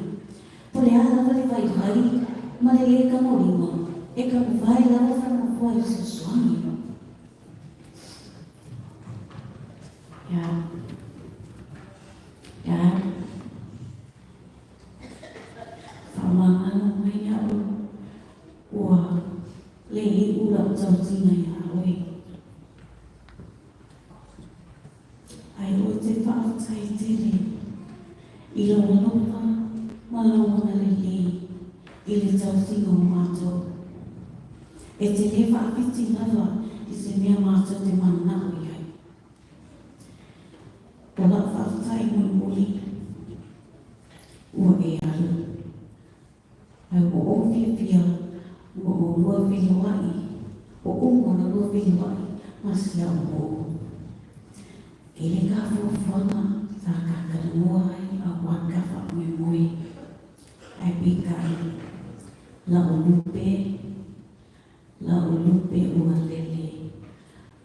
oleh ada ifai hari mereka kamu lima kamu ifai lah ifai mufon sesuatu ya sama anak mainnya wah lagi udah jauh sini ya ayo cepat saya ciri ilo lupa malu mengalami ili jauh sini macam jadi pak kecil lah di sini macam di mana Kalau fakta yang boleh, wahai aku oke via, luar filawai, luar filawai masih aku. Ini kafu fana, tak keluai, awan kafa memui, apikai, laulupe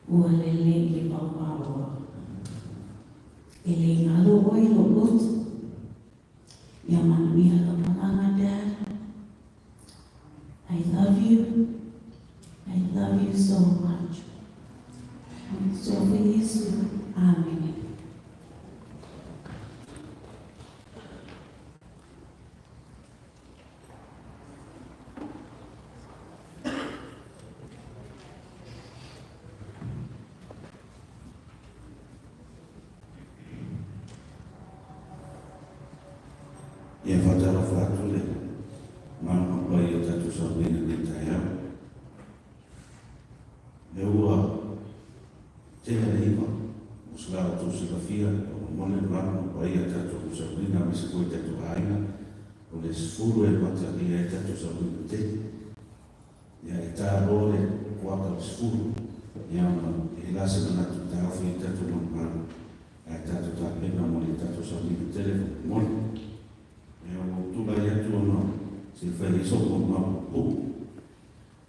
ualele di bawah. e le ngalo oi lo lot. Ia manamia ka palanga, Dad. I love you. I love you so much. So for Yesu, amen. Ia whatara whātu le, mana pai o tatu sabina ni taia. E ua, te reiwa, o sila o tu sila fia, o mone mana pai o tatu sabina, me se koe tatu aina, o le sfuru e matari e tatu sabina te. Ia e tā role, waka o sfuru, ia e lase mana tu tau fi tatu mana, e tatu tā pena mone tatu sabina telefon, mone. E o tula ia tuana, se whai soko mama pu.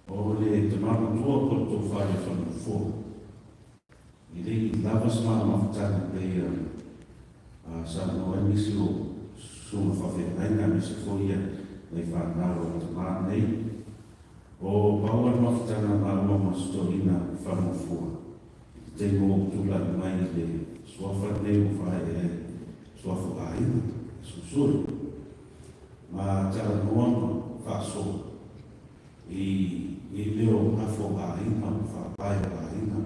O le te mama tua por tō whare whanu fō. I rei lawas maa mawhatana pei a sa no e misi o suma whawhi aina misi fō ia nei whanaro o te maa nei. O paua mawhatana maa mama storina whanu fō. I te mō tula mai le suafa nei o whae e suafa aina, susuri. Ma tala noama whaso i leo hafo aina, whapai aina,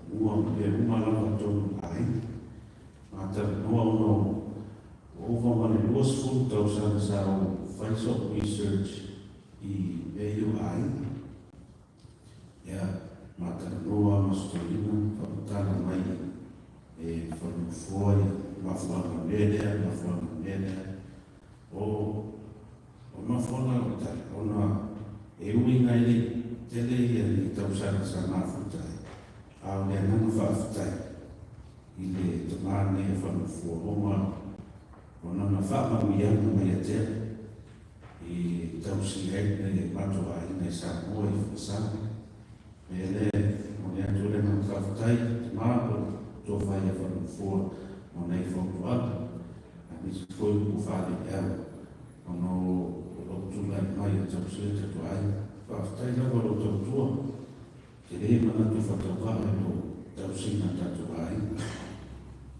ua me umalanga tonu aina. Ma tala noama over mani luas full tausan sa o Faisal Research i EU aina. Ia, ma tala noama storina, whapatana mai e whanufuai, mafuana medea, o mawhona o tai, ona e ui ngai li tele ia ni tausana sa mawhutai, a o lea nana whawhutai, i le tamane e whanufua oma, o nana whamamiana mai a tea, i tausi heine e matoa i nei sa moa i whasana, me le, o lea tole nana whawhutai, tamako tō whai a whanufua, o nei whautuana, Misi foi o fale ela, quando o tula mai a tausia te tuai, whaftai lawa o tau tua, te rei mana tu whakawha no tausina ta tuai,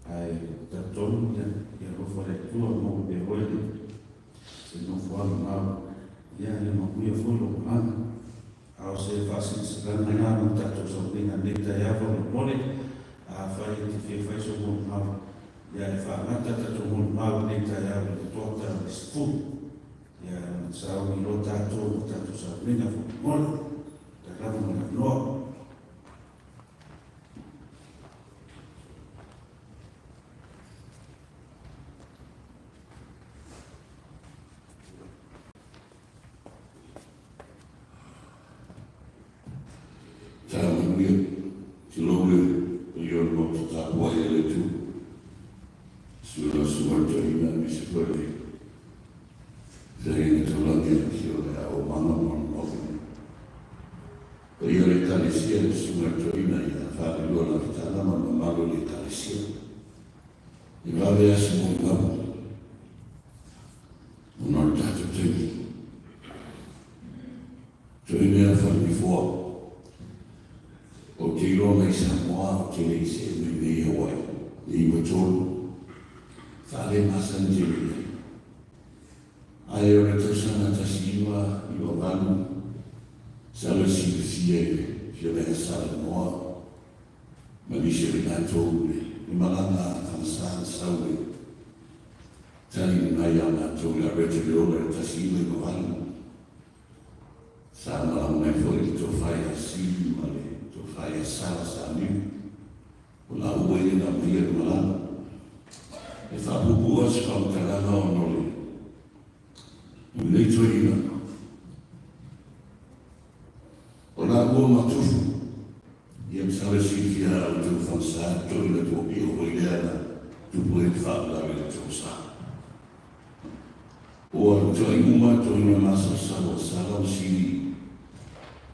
ai ta tonu ia rofare tua mo be oele, se no fuala mau, ia le makuia fulo mana, ao se fasi se lana ngana tato saurina neta iava no mole, a whai te whai so mo mau, ia e whaamata tato mō mau nei tai au le tōta le sifu. Ia sau i lo tātou tato sa mina fo mōle, ta ramu mana noa. Tāma mia, te loure, i o no te tāpua e le tū. Sura suartoina misi kore. Zahina tolaki ki o lea o mana mana mawhine. O ia le kalesia le suartoina i a whare lona ki tānama ma malo le kalesia. I wawe asi mo ngama. O nor tātou tēmi. Toi mea whare mi fua. O te iroa mai Samoa o te leise me mei Hawaii. I iwa tōru. Fale masanjiri. Ai ora tausana tasiwa i o vanu. Sala siwisiere, fiore sala noa. Manishere na tōure, i malanga kamasana saue. Tani nai ana tōure a rete leola tasiwa i o vanu. Sa malang mai fori tō whai a sili male, tō whai a sala sa niu. O la uwe na mia malanga. E whapupua se whautaranga o nori. I nei toina. O nā ua matufu. I am sara siki a o tau whansa toina tō i o ileana tupu e whaulawe le tō sa. O a toi uma toina masa sawa sala o siri.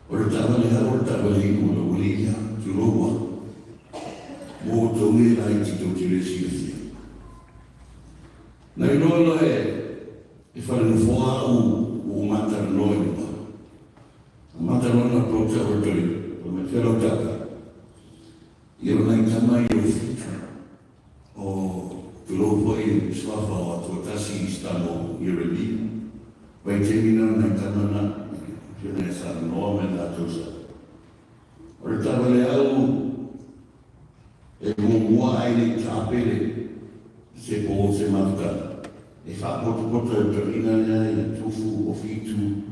O le tawale ha o le tawale inu o le ulia tu roa. Mo tōngi lai ti tō tire siwhia. Na ilo e whanenofoa o matara noi pa. Matara na proksa o toi, o me whero taka. I o nai tamai o whitu, o te ropo i swafa o ato tasi i stamo i rebi. Vai te mina nai tamana, whina e sa noa me na tosa. O re tawale au, e mua ai ni tāpere, se po se mafutana. E whapotopoto e torina nea i tufu o fitu,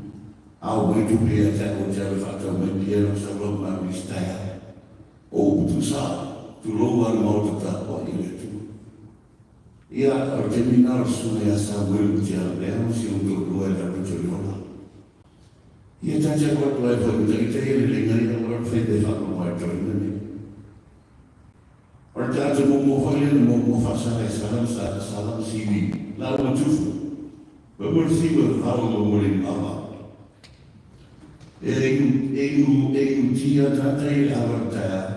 au mai tupe a te o te awe whakau mai piano sa roa ma mistai o utu sa, tu roa na mauta tāpua i le tu. Ia ar te mina o suna ia sa mwelu te a lea, si o tō rua e la ruta riona. Ia tātia kwa tua e whakuta i te hele le ngai a wara whede whakau mai torina ni. Ar tātia mo whaile na mo whasara e salam siwi. La o tufu, pemursiwa hao ngomori ama. Egu tia tatai awarta,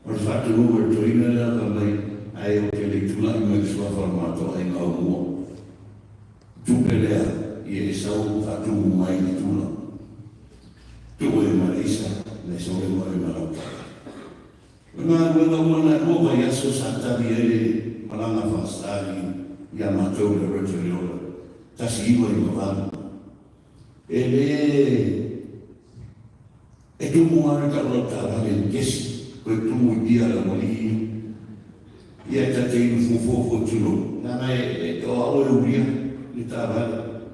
or fatu over toina la kamai, ai o ke le tula i mai sua formato ai ngau mua. Tupelea, i e sau fatu mai ni tula. Tu e marisa, le sole moe marauta. Nga wana rova yaso santabi ele, malanga fastari, ia mātou le roto leola, tasi iwa i mawanu. E tumu ara ka rota rale kesi, koe tumu i pia la moli, ia tate inu fufofo tulo. Nana o ao e uria, ni tā rale.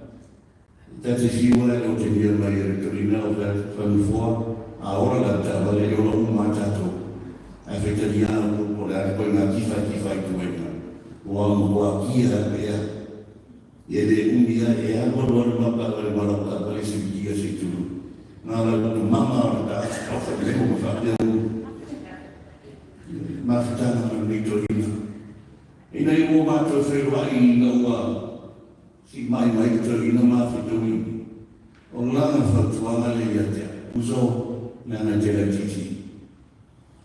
Tate siwa e o te mia mai e retorina o whanufoa, a ora la tā rale e ola umatato. Ai whetariana o le are koe ngā kifai tuena. Wang wakia ya, yede umbia ya bolor mapa bolor mapa boleh sebikia situ. Nala tu mama dah kau tak mau fahamnya. Mafita nama itu ini. Ina ibu mata serba ina wa si mai itu ina mafita ini. Allah fatwa nale ya dia. Uzo nana jalan cici.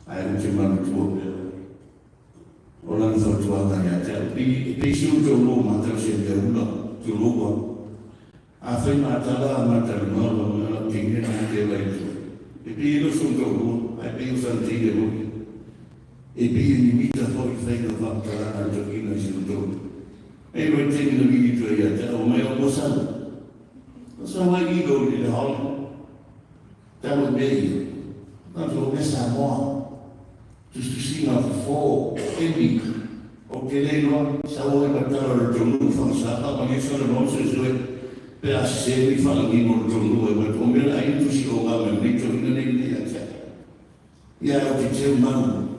Ayam cuma tu. Orang tertua tanya, tapi isu jolo mata saya ulang jolo. Afin matala mata nol tinggi nanti lagi. Tapi itu sungguh, tapi itu santai dulu. Tapi ini kita tahu saya dapat cara untuk ini sungguh. Ini penting lebih itu ya. Jadi orang yang bosan, bosan lagi dulu di hal. Tahu dia, kalau biasa mau. Just see now for every okay, no, so we got our journal from Sapa, but it's not a nonsense way. But I say we found him on journal, but on the line to see how I'm going to in the answer. Yeah, okay, tell man,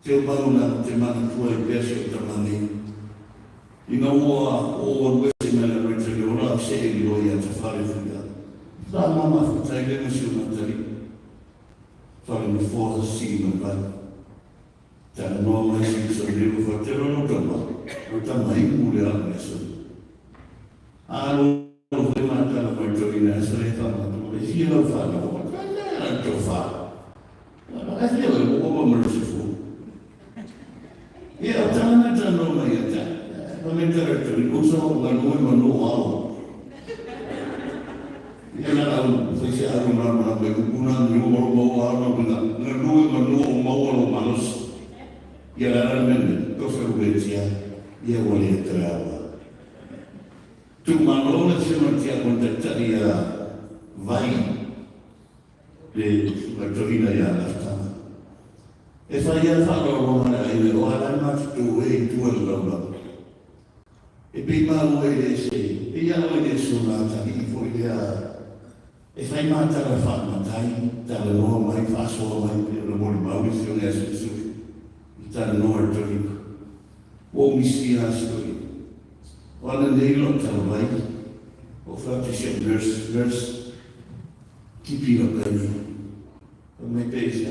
na te man to a best of the money. You know what Western man are to the rock, saying you are to follow from that. So, Mama, for Tiger, Monsieur Falando fora, sim, não vai. Tá no mais isso ali, o roteiro não toma. O tamanho mulher nessa. Não vai matar a maioria nessa, ele fala, mas se não fala, não que eu falo. Mas eu vou merciful. E eu estava na janela aí até. Para me ter aquilo, eu só não ao. Yang saya arungan mana berguna ni orang bawa orang benda, ngelu manu bawa orang manus, ya orang men, kau serubetia, ya boleh terawa. Tu manu nak semuanya kontak dia, vai, le berjumpa ya lafta. Saya faham orang ini, orang macam tu, itu orang. Ibu mahu ini sih, ia ini sunat, tapi ibu dia. E fai mata la fa matai, tala no mai fa so mai per lo mau si on es su. Tala no artorico. O mi sia story. Wala nei lo tala vai. O fa te se verse keeping up by me. On my page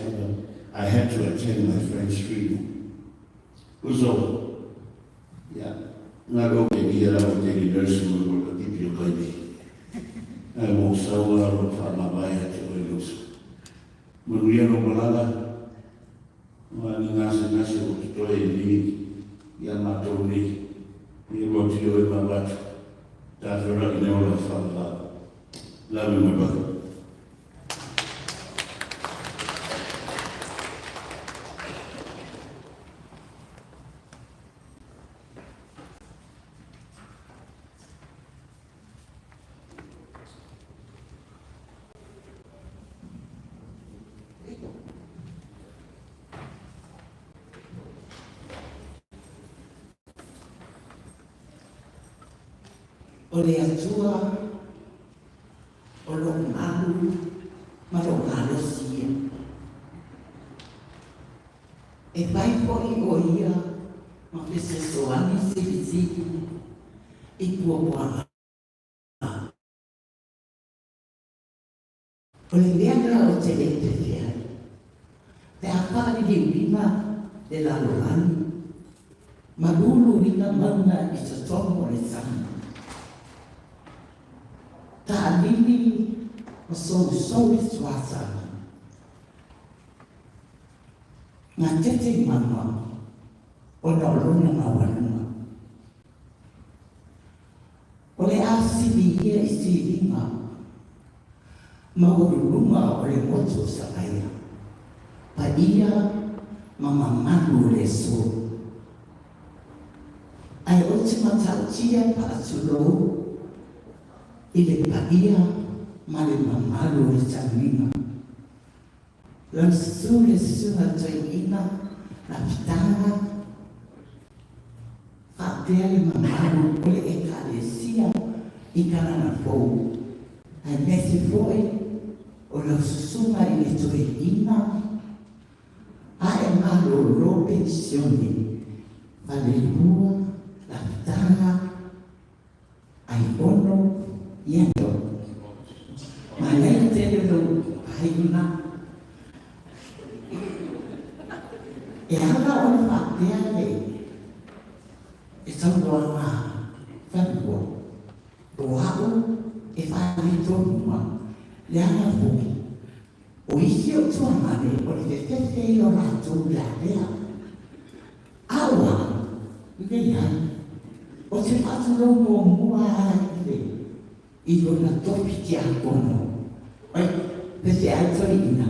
I had to attend my friend's funeral. Uso. Yeah. Na go ke dia la o te nurse mo ko keep up by me. Mo sawa ro fama vai a te luz. Manuia no malala. Mani ngase o toi ni ya matoni. I mo tio e mabat. Ta ora i neo la fa. La mi mo ba. O le atua, o lo malu, ma lo malo sia. E vai poi o ia, ma pese soani siviziki, I kua puanga. O le mea mea o te lete lea, te apari di rima de la lorani, ma lulu rina mauna I sa tomo le sana. Ta alini o sou suasa. Ngā tete mama o na olona mawanuma. O le asini ia I siringa ma urunga o le moto sa aia. Pa ia mama manu le so. Ai o te matautia pa atulou I le paia ma le mamalu le tamina. Lam su le sunga toina na pitanga whapea le mamalu o le ekalesia I karana pou. Ai mesi foi o la susunga I le toina a e malo lo pensione vale lua la pitanga ai ono Iendo, ma lei tele lo haina. E ala o whapea le, e taurua ngā whanua, o hau e whare tonua, le ana fuki. O isi o tuamane, o le te o rātou la lea. Awa, le iai, o te whaturo mo mua ai le. I lona topi te akono. Oi, pese ai toina.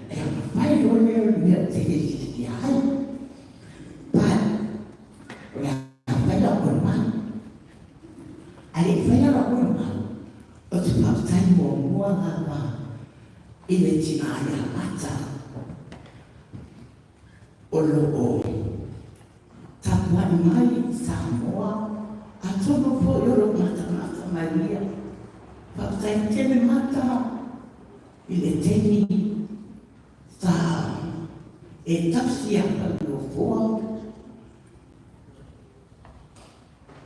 E a mai lone o mea te hesi ai. Pai, o le a whai la koe manu. Ale whai la koe manu. O te pautai mo mua ngā wā. I le tina ai a mata. O lo o. Tapuani mai Samoa. A tono po yoro mata Maria. Paptai teme mata I le teni sa e tapsi aka no foa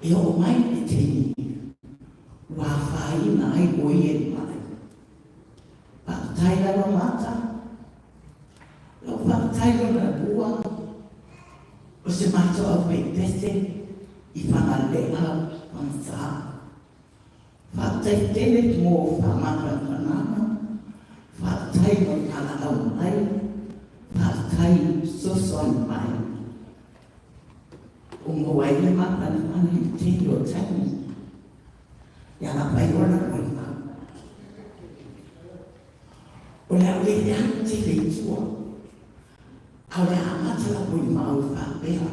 e o mai le teni wa whai na ai oi e mai. Paptai la mata lo paptai la bua o se mata o me pese I whangalea mansa. Whātai tele mō whamaka whanana, whātai mō tala au mai, whātai sosoi mai. O mō waile maka ni mana I teni o tani, ia la pai ora koe ma. O le au le leana te le tua, au le amata la koe ma au whapea.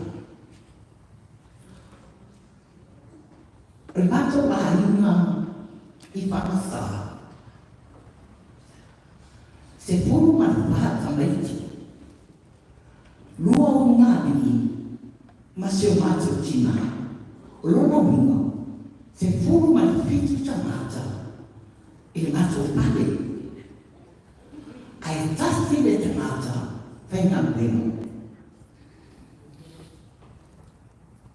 O le mato wahanunga, I whanasa. Se puru mana pahata maiti. Lua o ngāni, ma se o mātou tina. O lona munga, se puru mana pitu tamata. I le mātou pale. Ai tasti le tamata, whainga mbenga.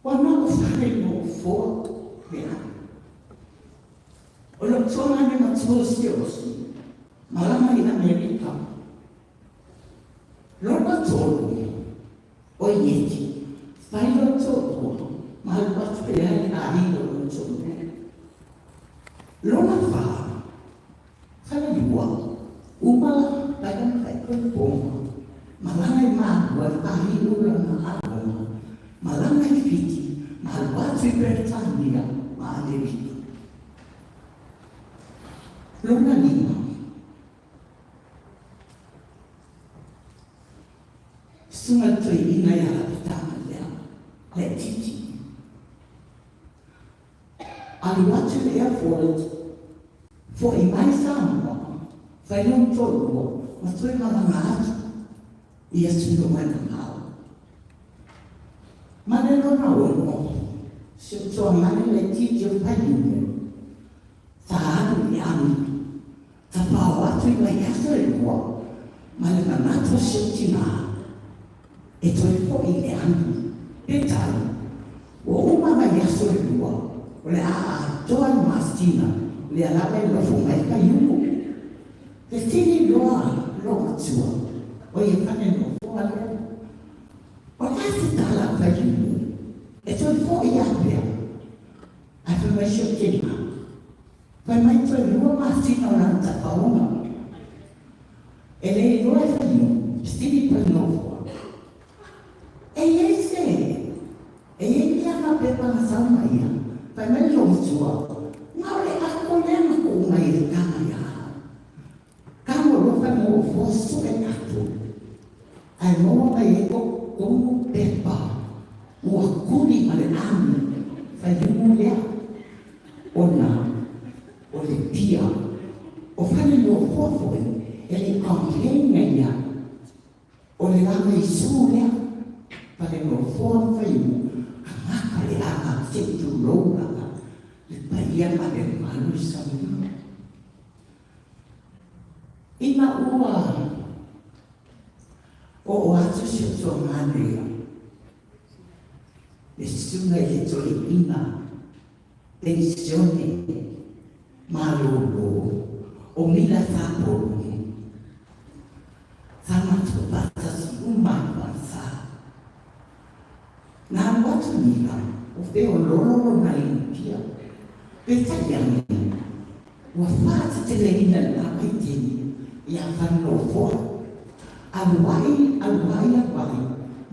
Wana o whare no fōa, mea. O lo tonga ne matosi osi, malama I Amerika. Lona tolu, o ieti, whaino tolu, malwatu pe ai a hino o tolu. Lona wha, whana iwa, uma tagan kai koe ponga, malanga I mahua a hino lana awa, malanga I piti, malanga watu Britania maadili. Luna lima. Sunga tui ina ya lapitama lea, le titi. Aliwatu lea for imai sama, fai non tolo, ma tui malangatu, ia sundo mana mau. Mana lona weno, so mana le titi o payume, taadu yami, tapawa tui mai yaso e mua, mana nanato siutina, e toi po i le anu, e tai, o uma mai yaso e mua, o le a toa mastina, le alawe lo fumai ka yuko. Te tini loa tua, o ye kane no fua leo. O kasi tala ka yuko, e toi po i apea, a te mai sio kena. Pai mai toi lua mastina o lanta paunga. E le loa ka yuko, stini pa no fua. E ye se, e ye kia ka pepa na sama ia, pai mai lo tua. Ngale ako lema ko mai kama ya. Kama roka mo fosu e nato. Ai mo mai ko como pepa. O akuri male ame. Fai mo lea. Ona. O le tia. O fane no fofo e le complain ya. O le lama i sule. Fane no fofo fai mo. Amaka le ama se tu roga. Ia pada manusia ini. Ima ua o atu siuto manuia. Nesunga itu ima pensione malulu o mila tapo sama tu batas rumah bangsa. Na watu mila o feo lolo na limpia. Peta yang wafat terlena apa ini yang akan lopor awai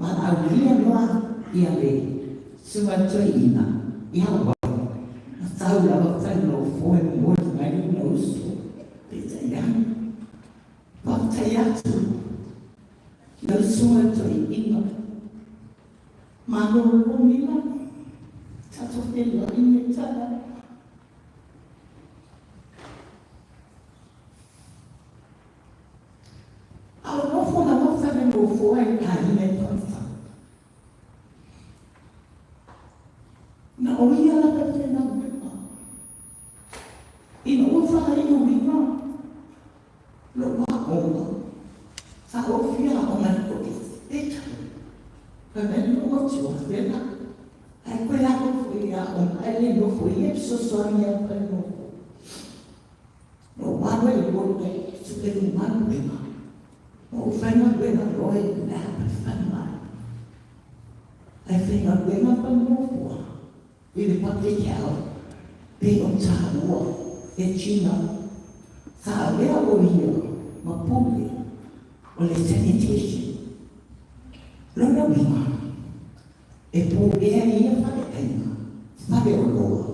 mana awia doa ia le semacam ina yang awai tahu lah waktu lopor muat main nusu peta yang waktu yang tu semacam ina malu lumila satu pelu ini cara. Foi alimentar. Não ia lá para treinar o irmão. E não falaria o irmão. Não há onda. A ouvir a onda de coisa. Também não gostou de ver nada. Aí foi lá que foi a onda. Ele não foi, ele só ia para o novo. No manual ele voltou, super humano, irmão. O fengan bena roy na fengan. Ai fengan bena pamua. Ele pode kiao. Pe on taua e china. Sa lea o ia mapuli. O le sanitation. Lona bima. E po ia fale aina. Fale o loa.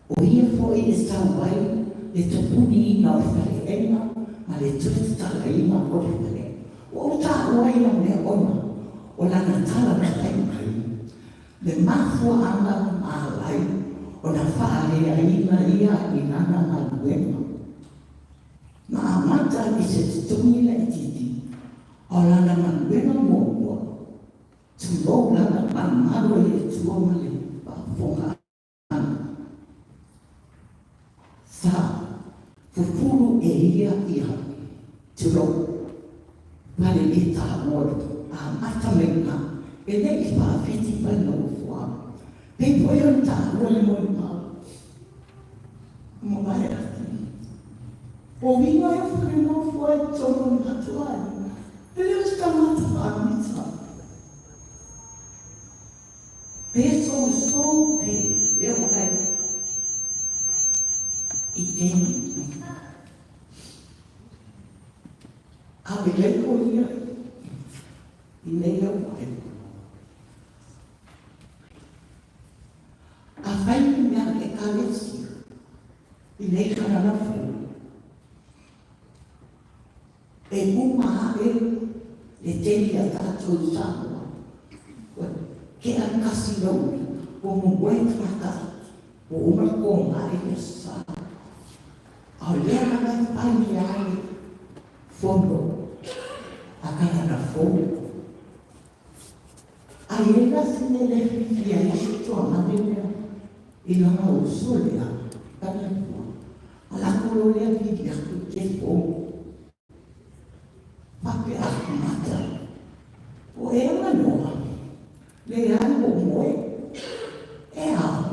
O ia foi esta vai le topuni na fale aina. Ale tulis tala ima kore tale. O ta wai na me ona. O la na tala na taimai. Le mafu ana malai. O na whaare a ima ia i nana maluema. Na amata i se tutumi la ititi. O la na maluema mōkua. Tulo la na mamaro e tua male. Pafonga ana. Sa. Fufuru e ia ia tulo vale ita moro a mata menga e nei fa fiti pa no fua pe poio ta wole mo mai o vinho é porque não foi todo natural ele está matando missa peso só te deu e tem a beleza coisa e nem eu whai ki mea ke kālesi. I nei karanafu. E uma e le teni a tātou I Samoa. Ke a kasi lau, o mo wai whaka, o uma ko mai e sa. A lea ngai pai ki ai, fono, a kana fono. A ela sine le whiwhi a isi toa manea, I langa o solea, kana fua. A la kolo lea whiwhi a te fono. Pape aku mata. O e ana noa. Le ai o moe. E au.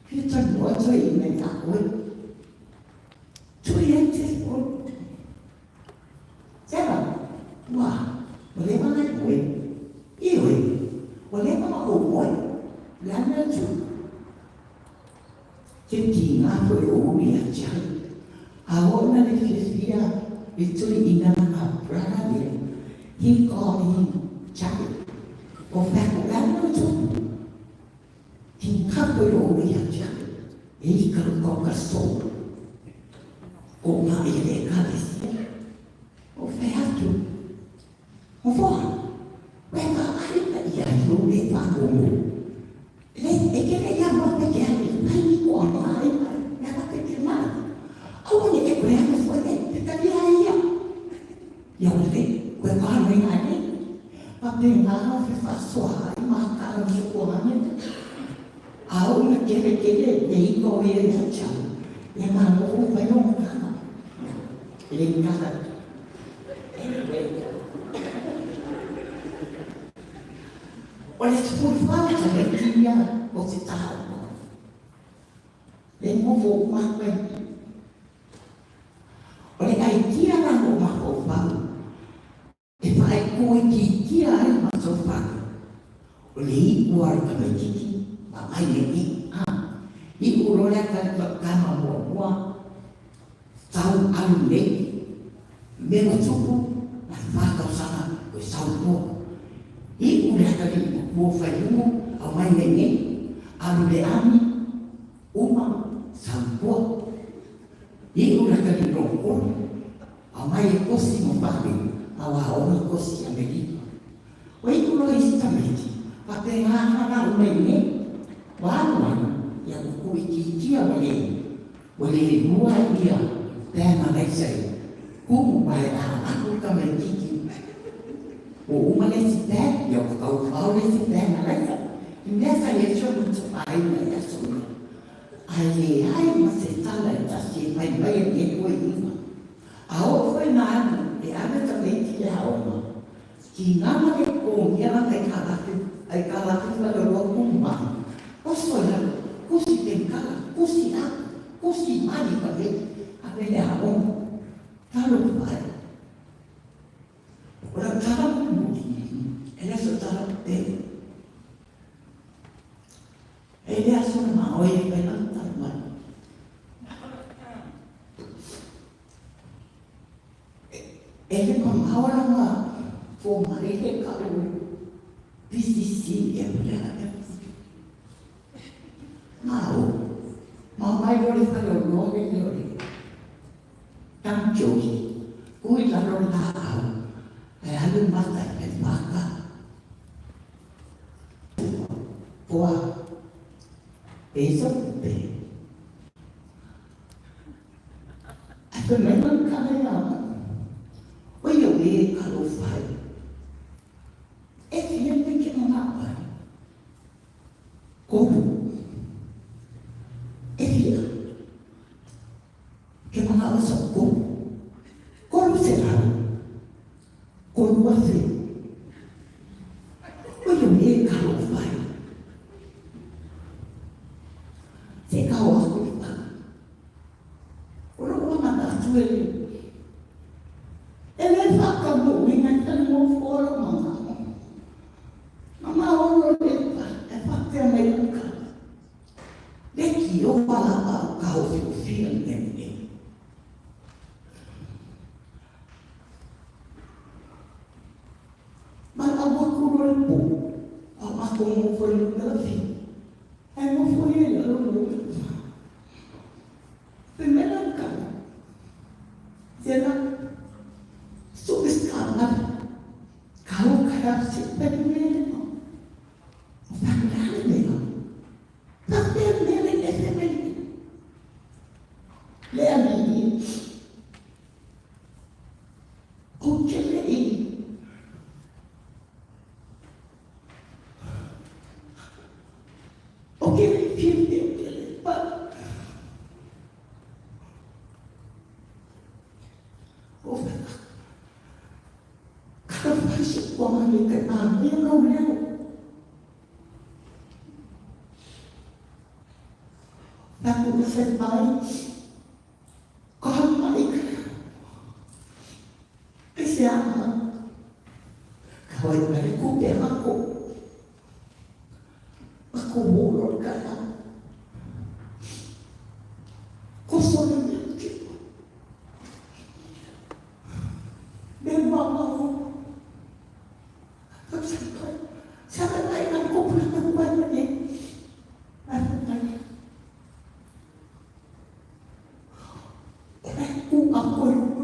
Pita noa toi I me a koe. Tui e te fono. Tera. Wa. O le mana koe. Iwe. O le mana o moe. Le ana tu. Ke ki ngā koe o umi a tiai. A ona le whiwhia. Between Ina and her brother, he called him Charlie. Of that, he covered over your Charlie. He could cock a soul. Oh, my, they got his. Of that, too. Of what? When I did that, you did not go. Then again, I am not again. I need one. I never get your money. I want to get grandma's for it. Yo le, koe kāna I ai, pa pe ngā whi whasua ai, mā kāna ki o ane. A o na kere, e iko e chau, e ngā moho mai o kāna. Le kāna. O le tupuri whāta le kia o te tāua. Le mofo māpai. O le ai kia rano mako whau. E whae koe ki kia ai mato whaka. O le I uara ka mai kiki, ma mai le I. I urorea ka kama mua, tau alu le, mea tupu, na whakau sana koe sau mua. I urorea ka le mua whai umo, au mai le ne, alu le ami, uma, sau mua. I urorea ka le rongkoro, au mai e kosi mo whake, awa ona kosi a meri. Wai ulo I sitameti, pa te ngāhana o mei ne, wānuana, ia kukui ki kia wale, wale mua ia, tēna leisei, kumu mai a aku ka mei kiki. O umale si tē, ia kukau whaole si tēna leisei, I nesa e chomu tu ai na ia suna. Ai ma se tala e tasi e mai mai e koe ima. A o koe nā anu, e ane ta mei ki a oma. Ki ngama e ko mea ai kalaki wala roku mai. Oso ia, kusi te kala, kusi a, kusi mani ka me, a me le a oma. Talo pai. Ora tala mui, e leso tala te. E le aso na maoi e kai lanta mai. E le mamawara nga fo marete ka o PCC e mulera e mao mamai ore ka lo nove le ore tam jogi kui la lo na au e alu mata e maka poa peso pe a te menon ka le ama o yo e ka lo fai e fiente che non ha come e via che non ha so come sarà con la fe o yo e ka lo fai se ka o ko pa o lo manda tu ele fa como vinha tão fora mama ono le e fatte a me nunca le chi o pala a causa o fio nemme ma a wakuro le po a ma como foi o meu filho e mo foi ele Aku sen mai. Kau mai. Kesian. Kau yang dari kuping aku. Aku mulut kata. Kosong itu. Memang mau. Siapa lain aku pernah membuat ini? Aku tanya. Aku lupa.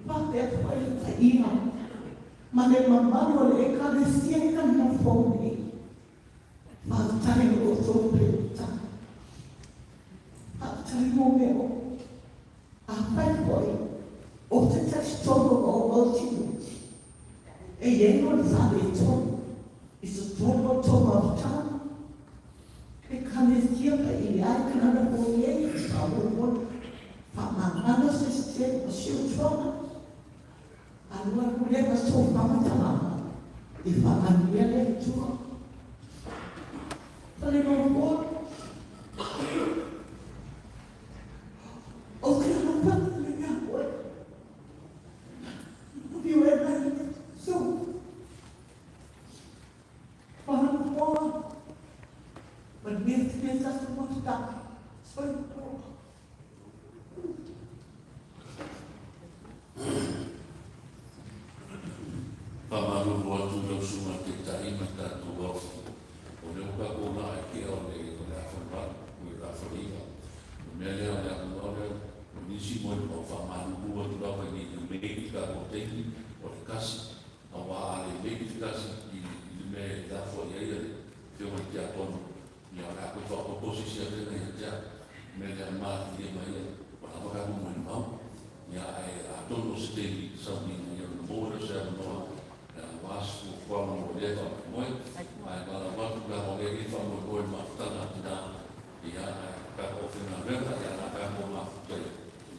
Pate pai ina. Mane mamano le ekalesia kan na foni. Matari o sobreta. Atari mo meo. Apai poi. O te todo o ultimo. E yengo sabe to. Isso todo toma tama. Ekalesia pa ia kana na foni e abo Pamangano se o seu trono. Allora voleva solo mamma e famiglia del tuo. Volevo un po'. O che non fatto le gambe. Non più è bene. Su. Fanno un po'. Per me è stato molto. Solo un po'. Pamaru watu lau suma te tai mata tu wafu. O leo ka kona e ke o le a whanwa, o le a whariga. O mea leo le a kona o nisi mo i o whamaru ua tu lau ni i mei ka o tengi o le kasi. A wā le mei ki kasi i me da fo i aia te o te a tono. Ni a kako wha o posi si a tena i a tea. Me le a maa ki e mai a. O la waka mo i mau. Ni a a tono se tengi sa ni i a mōra se a noa. Mas kwa mo le ta mo ai bala watu ka mo le fa mo ko ma tana tina ya ka ko fina venta ya na ka mo ma te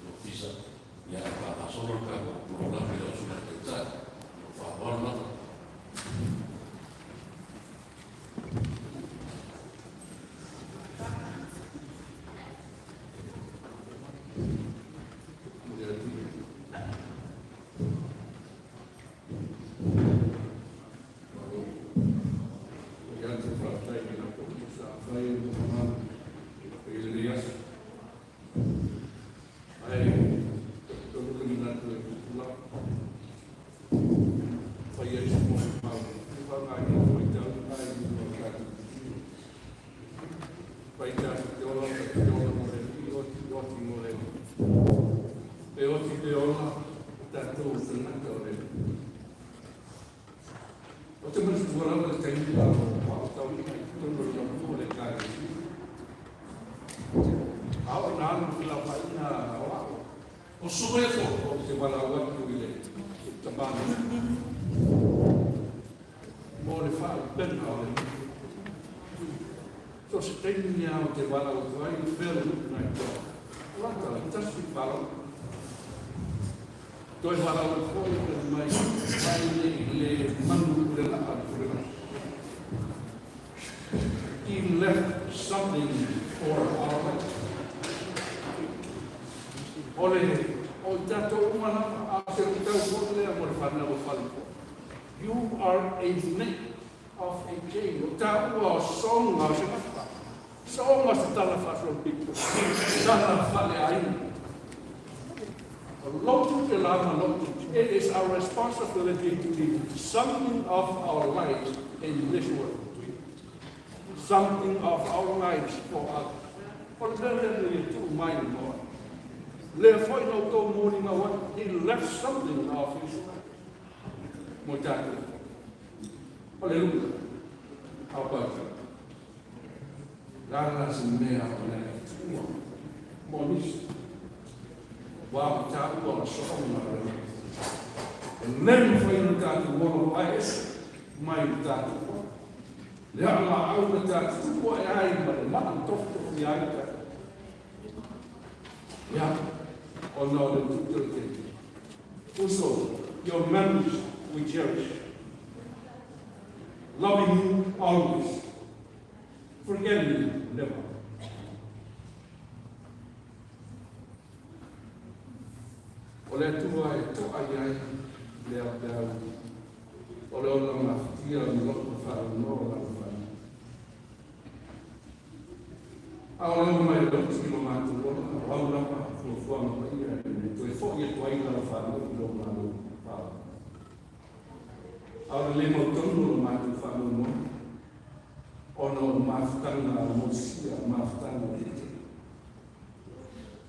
lo fisa ya ka ma solo ka ko la me lo suna te ta fa bona o sube fo o se wala watu ile tabana mo le fa ben o le so se tenia o te wala o vai fer na to wala tasi palo to wala o ko mai le manu le la he left something for our life. Ole o tato umana a se kita le amor fana o falco. You are a snake of a chain. O tato o song o se mata. Song o se tala faso pico. Tala fale ai. It is our responsibility to leave something of our lives in this world. Something of our lives for others. For the two mind more. Therefore, no go morning what he left something of his life. Mojaki. Hallelujah. How about that? God has a man on that. Monis. Wow, tapu on song. And then for you to one of eyes, my tapu. Le ala au na ta tupu ai ma le maa tofto fi ai ka. Ya, o no le tupu te. Also, your memories we cherish. Loving you always. Forgetting you never. O le tua e to ai le au. O le ona maftia ni loko whare no la. Ahora no me lo que lo mato, ahora no fue a morir, entonces fue que tú ahí la fama lo malo. Ahora le montón lo mato fama no, o no maftan la música, maftan la gente.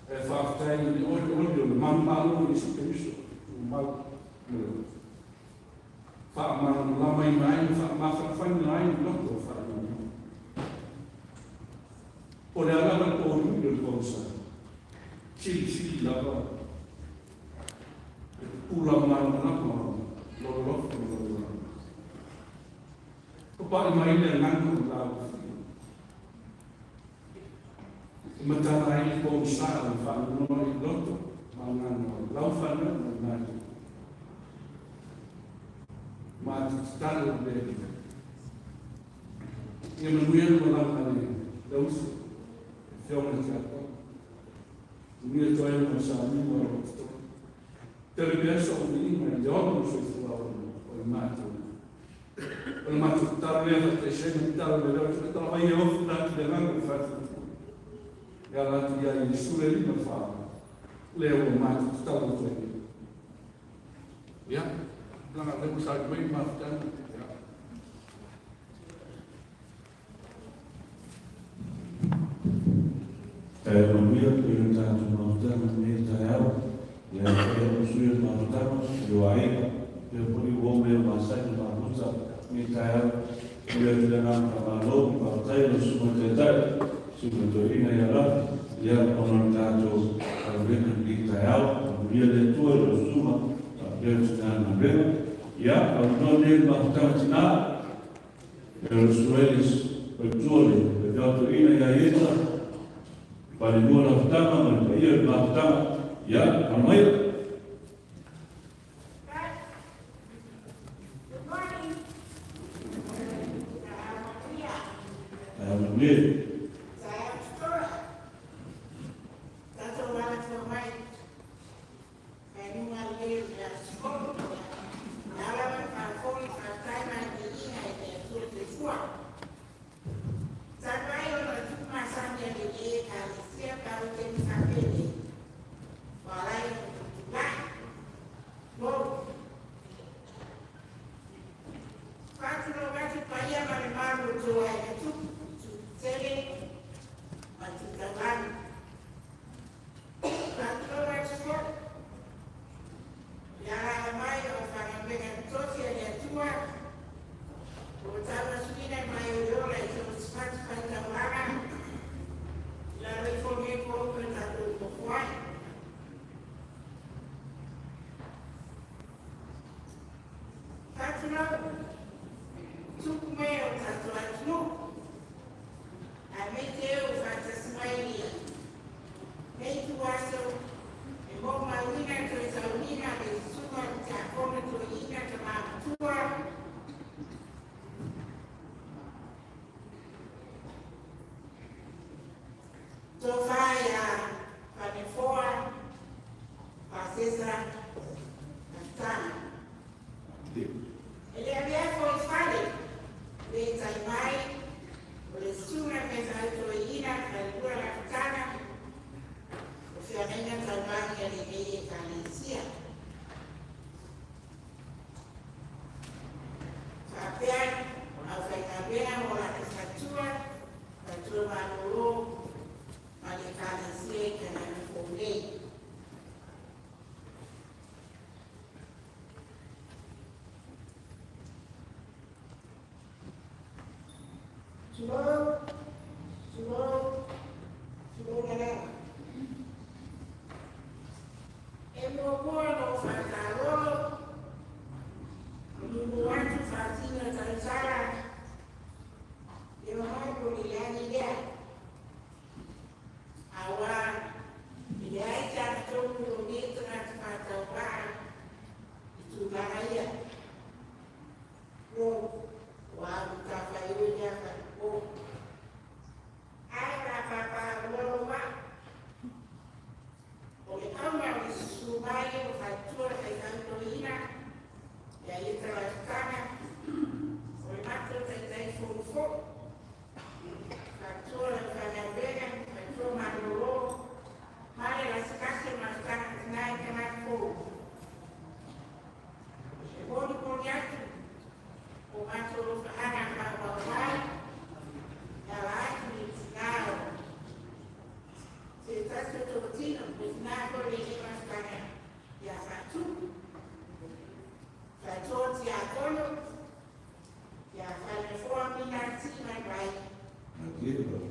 El facta y hoy mamalo ni Yesu Kristo. Mal. Fa man lamai mai fa ma fa fa mai no fa. Ora ala ko ni cosa. Si lava. Pulang man na ko. Lo. Ko pa mai le nang la. Matarai ko sa fa no ni lo. Mangan lau fa na. Ma stalo de. Ye manuel ko la kani. Daus. Fiona chato. Mia toia ma sa mi mo. Tele penso ni ma yo so fuao o mato. O mato tarle te scende tarle lo tra vai o da de lang fa. Gala ti ya ni sure ni ma fa. Leo o mato stalo to. Ya. Gala le sa mai ma tan. Manuia que está montando nesta área, e a sua montando o aí, que por o homem massagem na luta nesta área, e a gente para logo para ter o seu detalhe, subtorina e lá, e a montando a ver nesta área, e a tua suma, a gente está na beira, e a nome montando na os suelos, o jole, a doutrina e a ida pada dua pertama, ia pertama, ya, ramai. Alhamdulillah. Al Aqui, bro.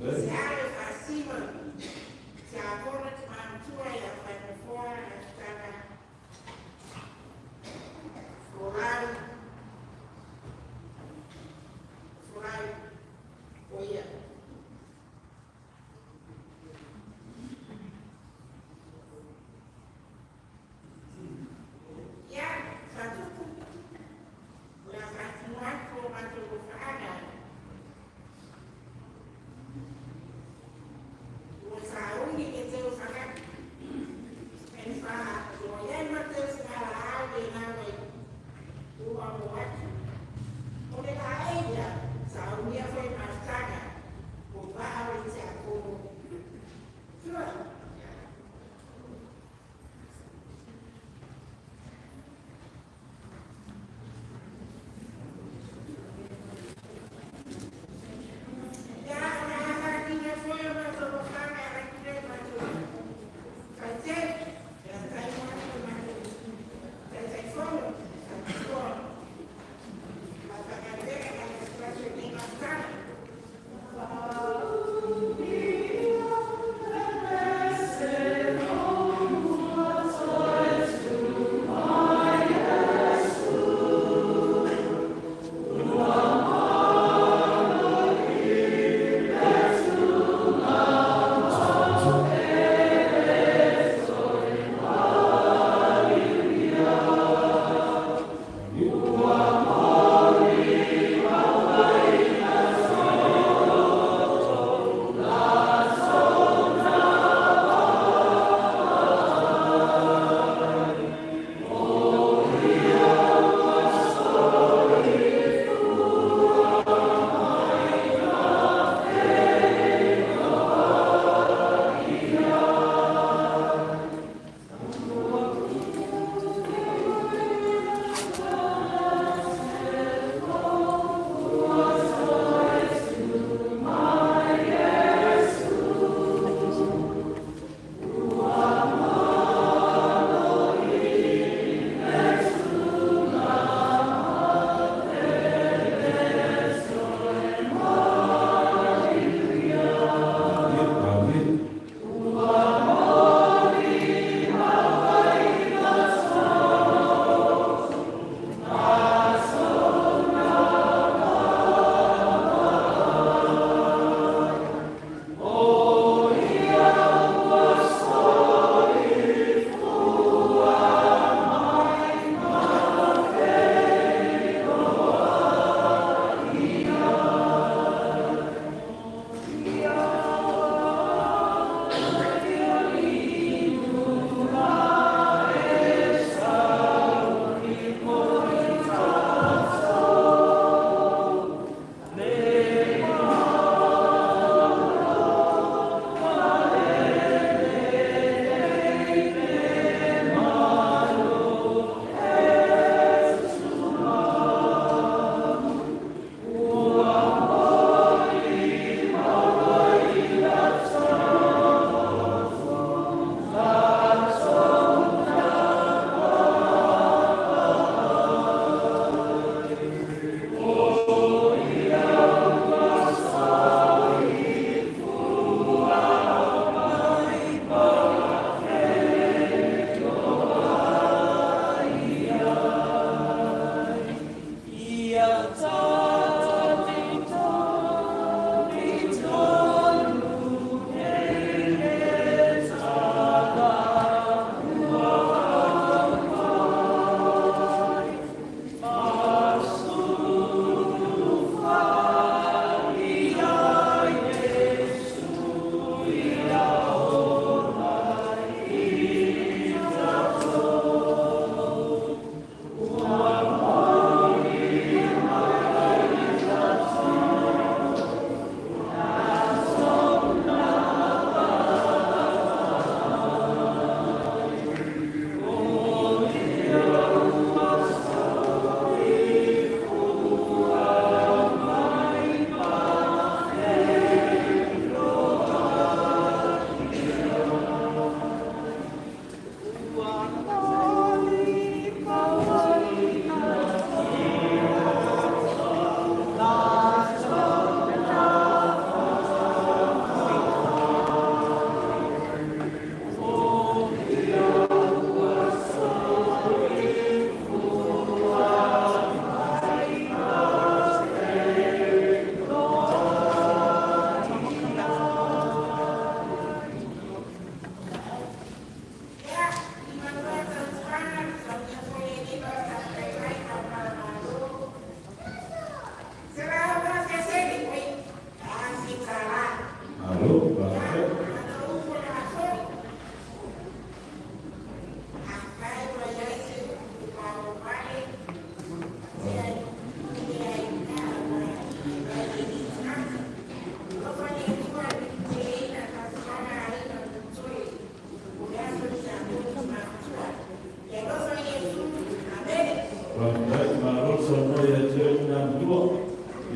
Ora dai ma rosa noi e te una dua.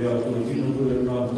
Ya tu dino tu e na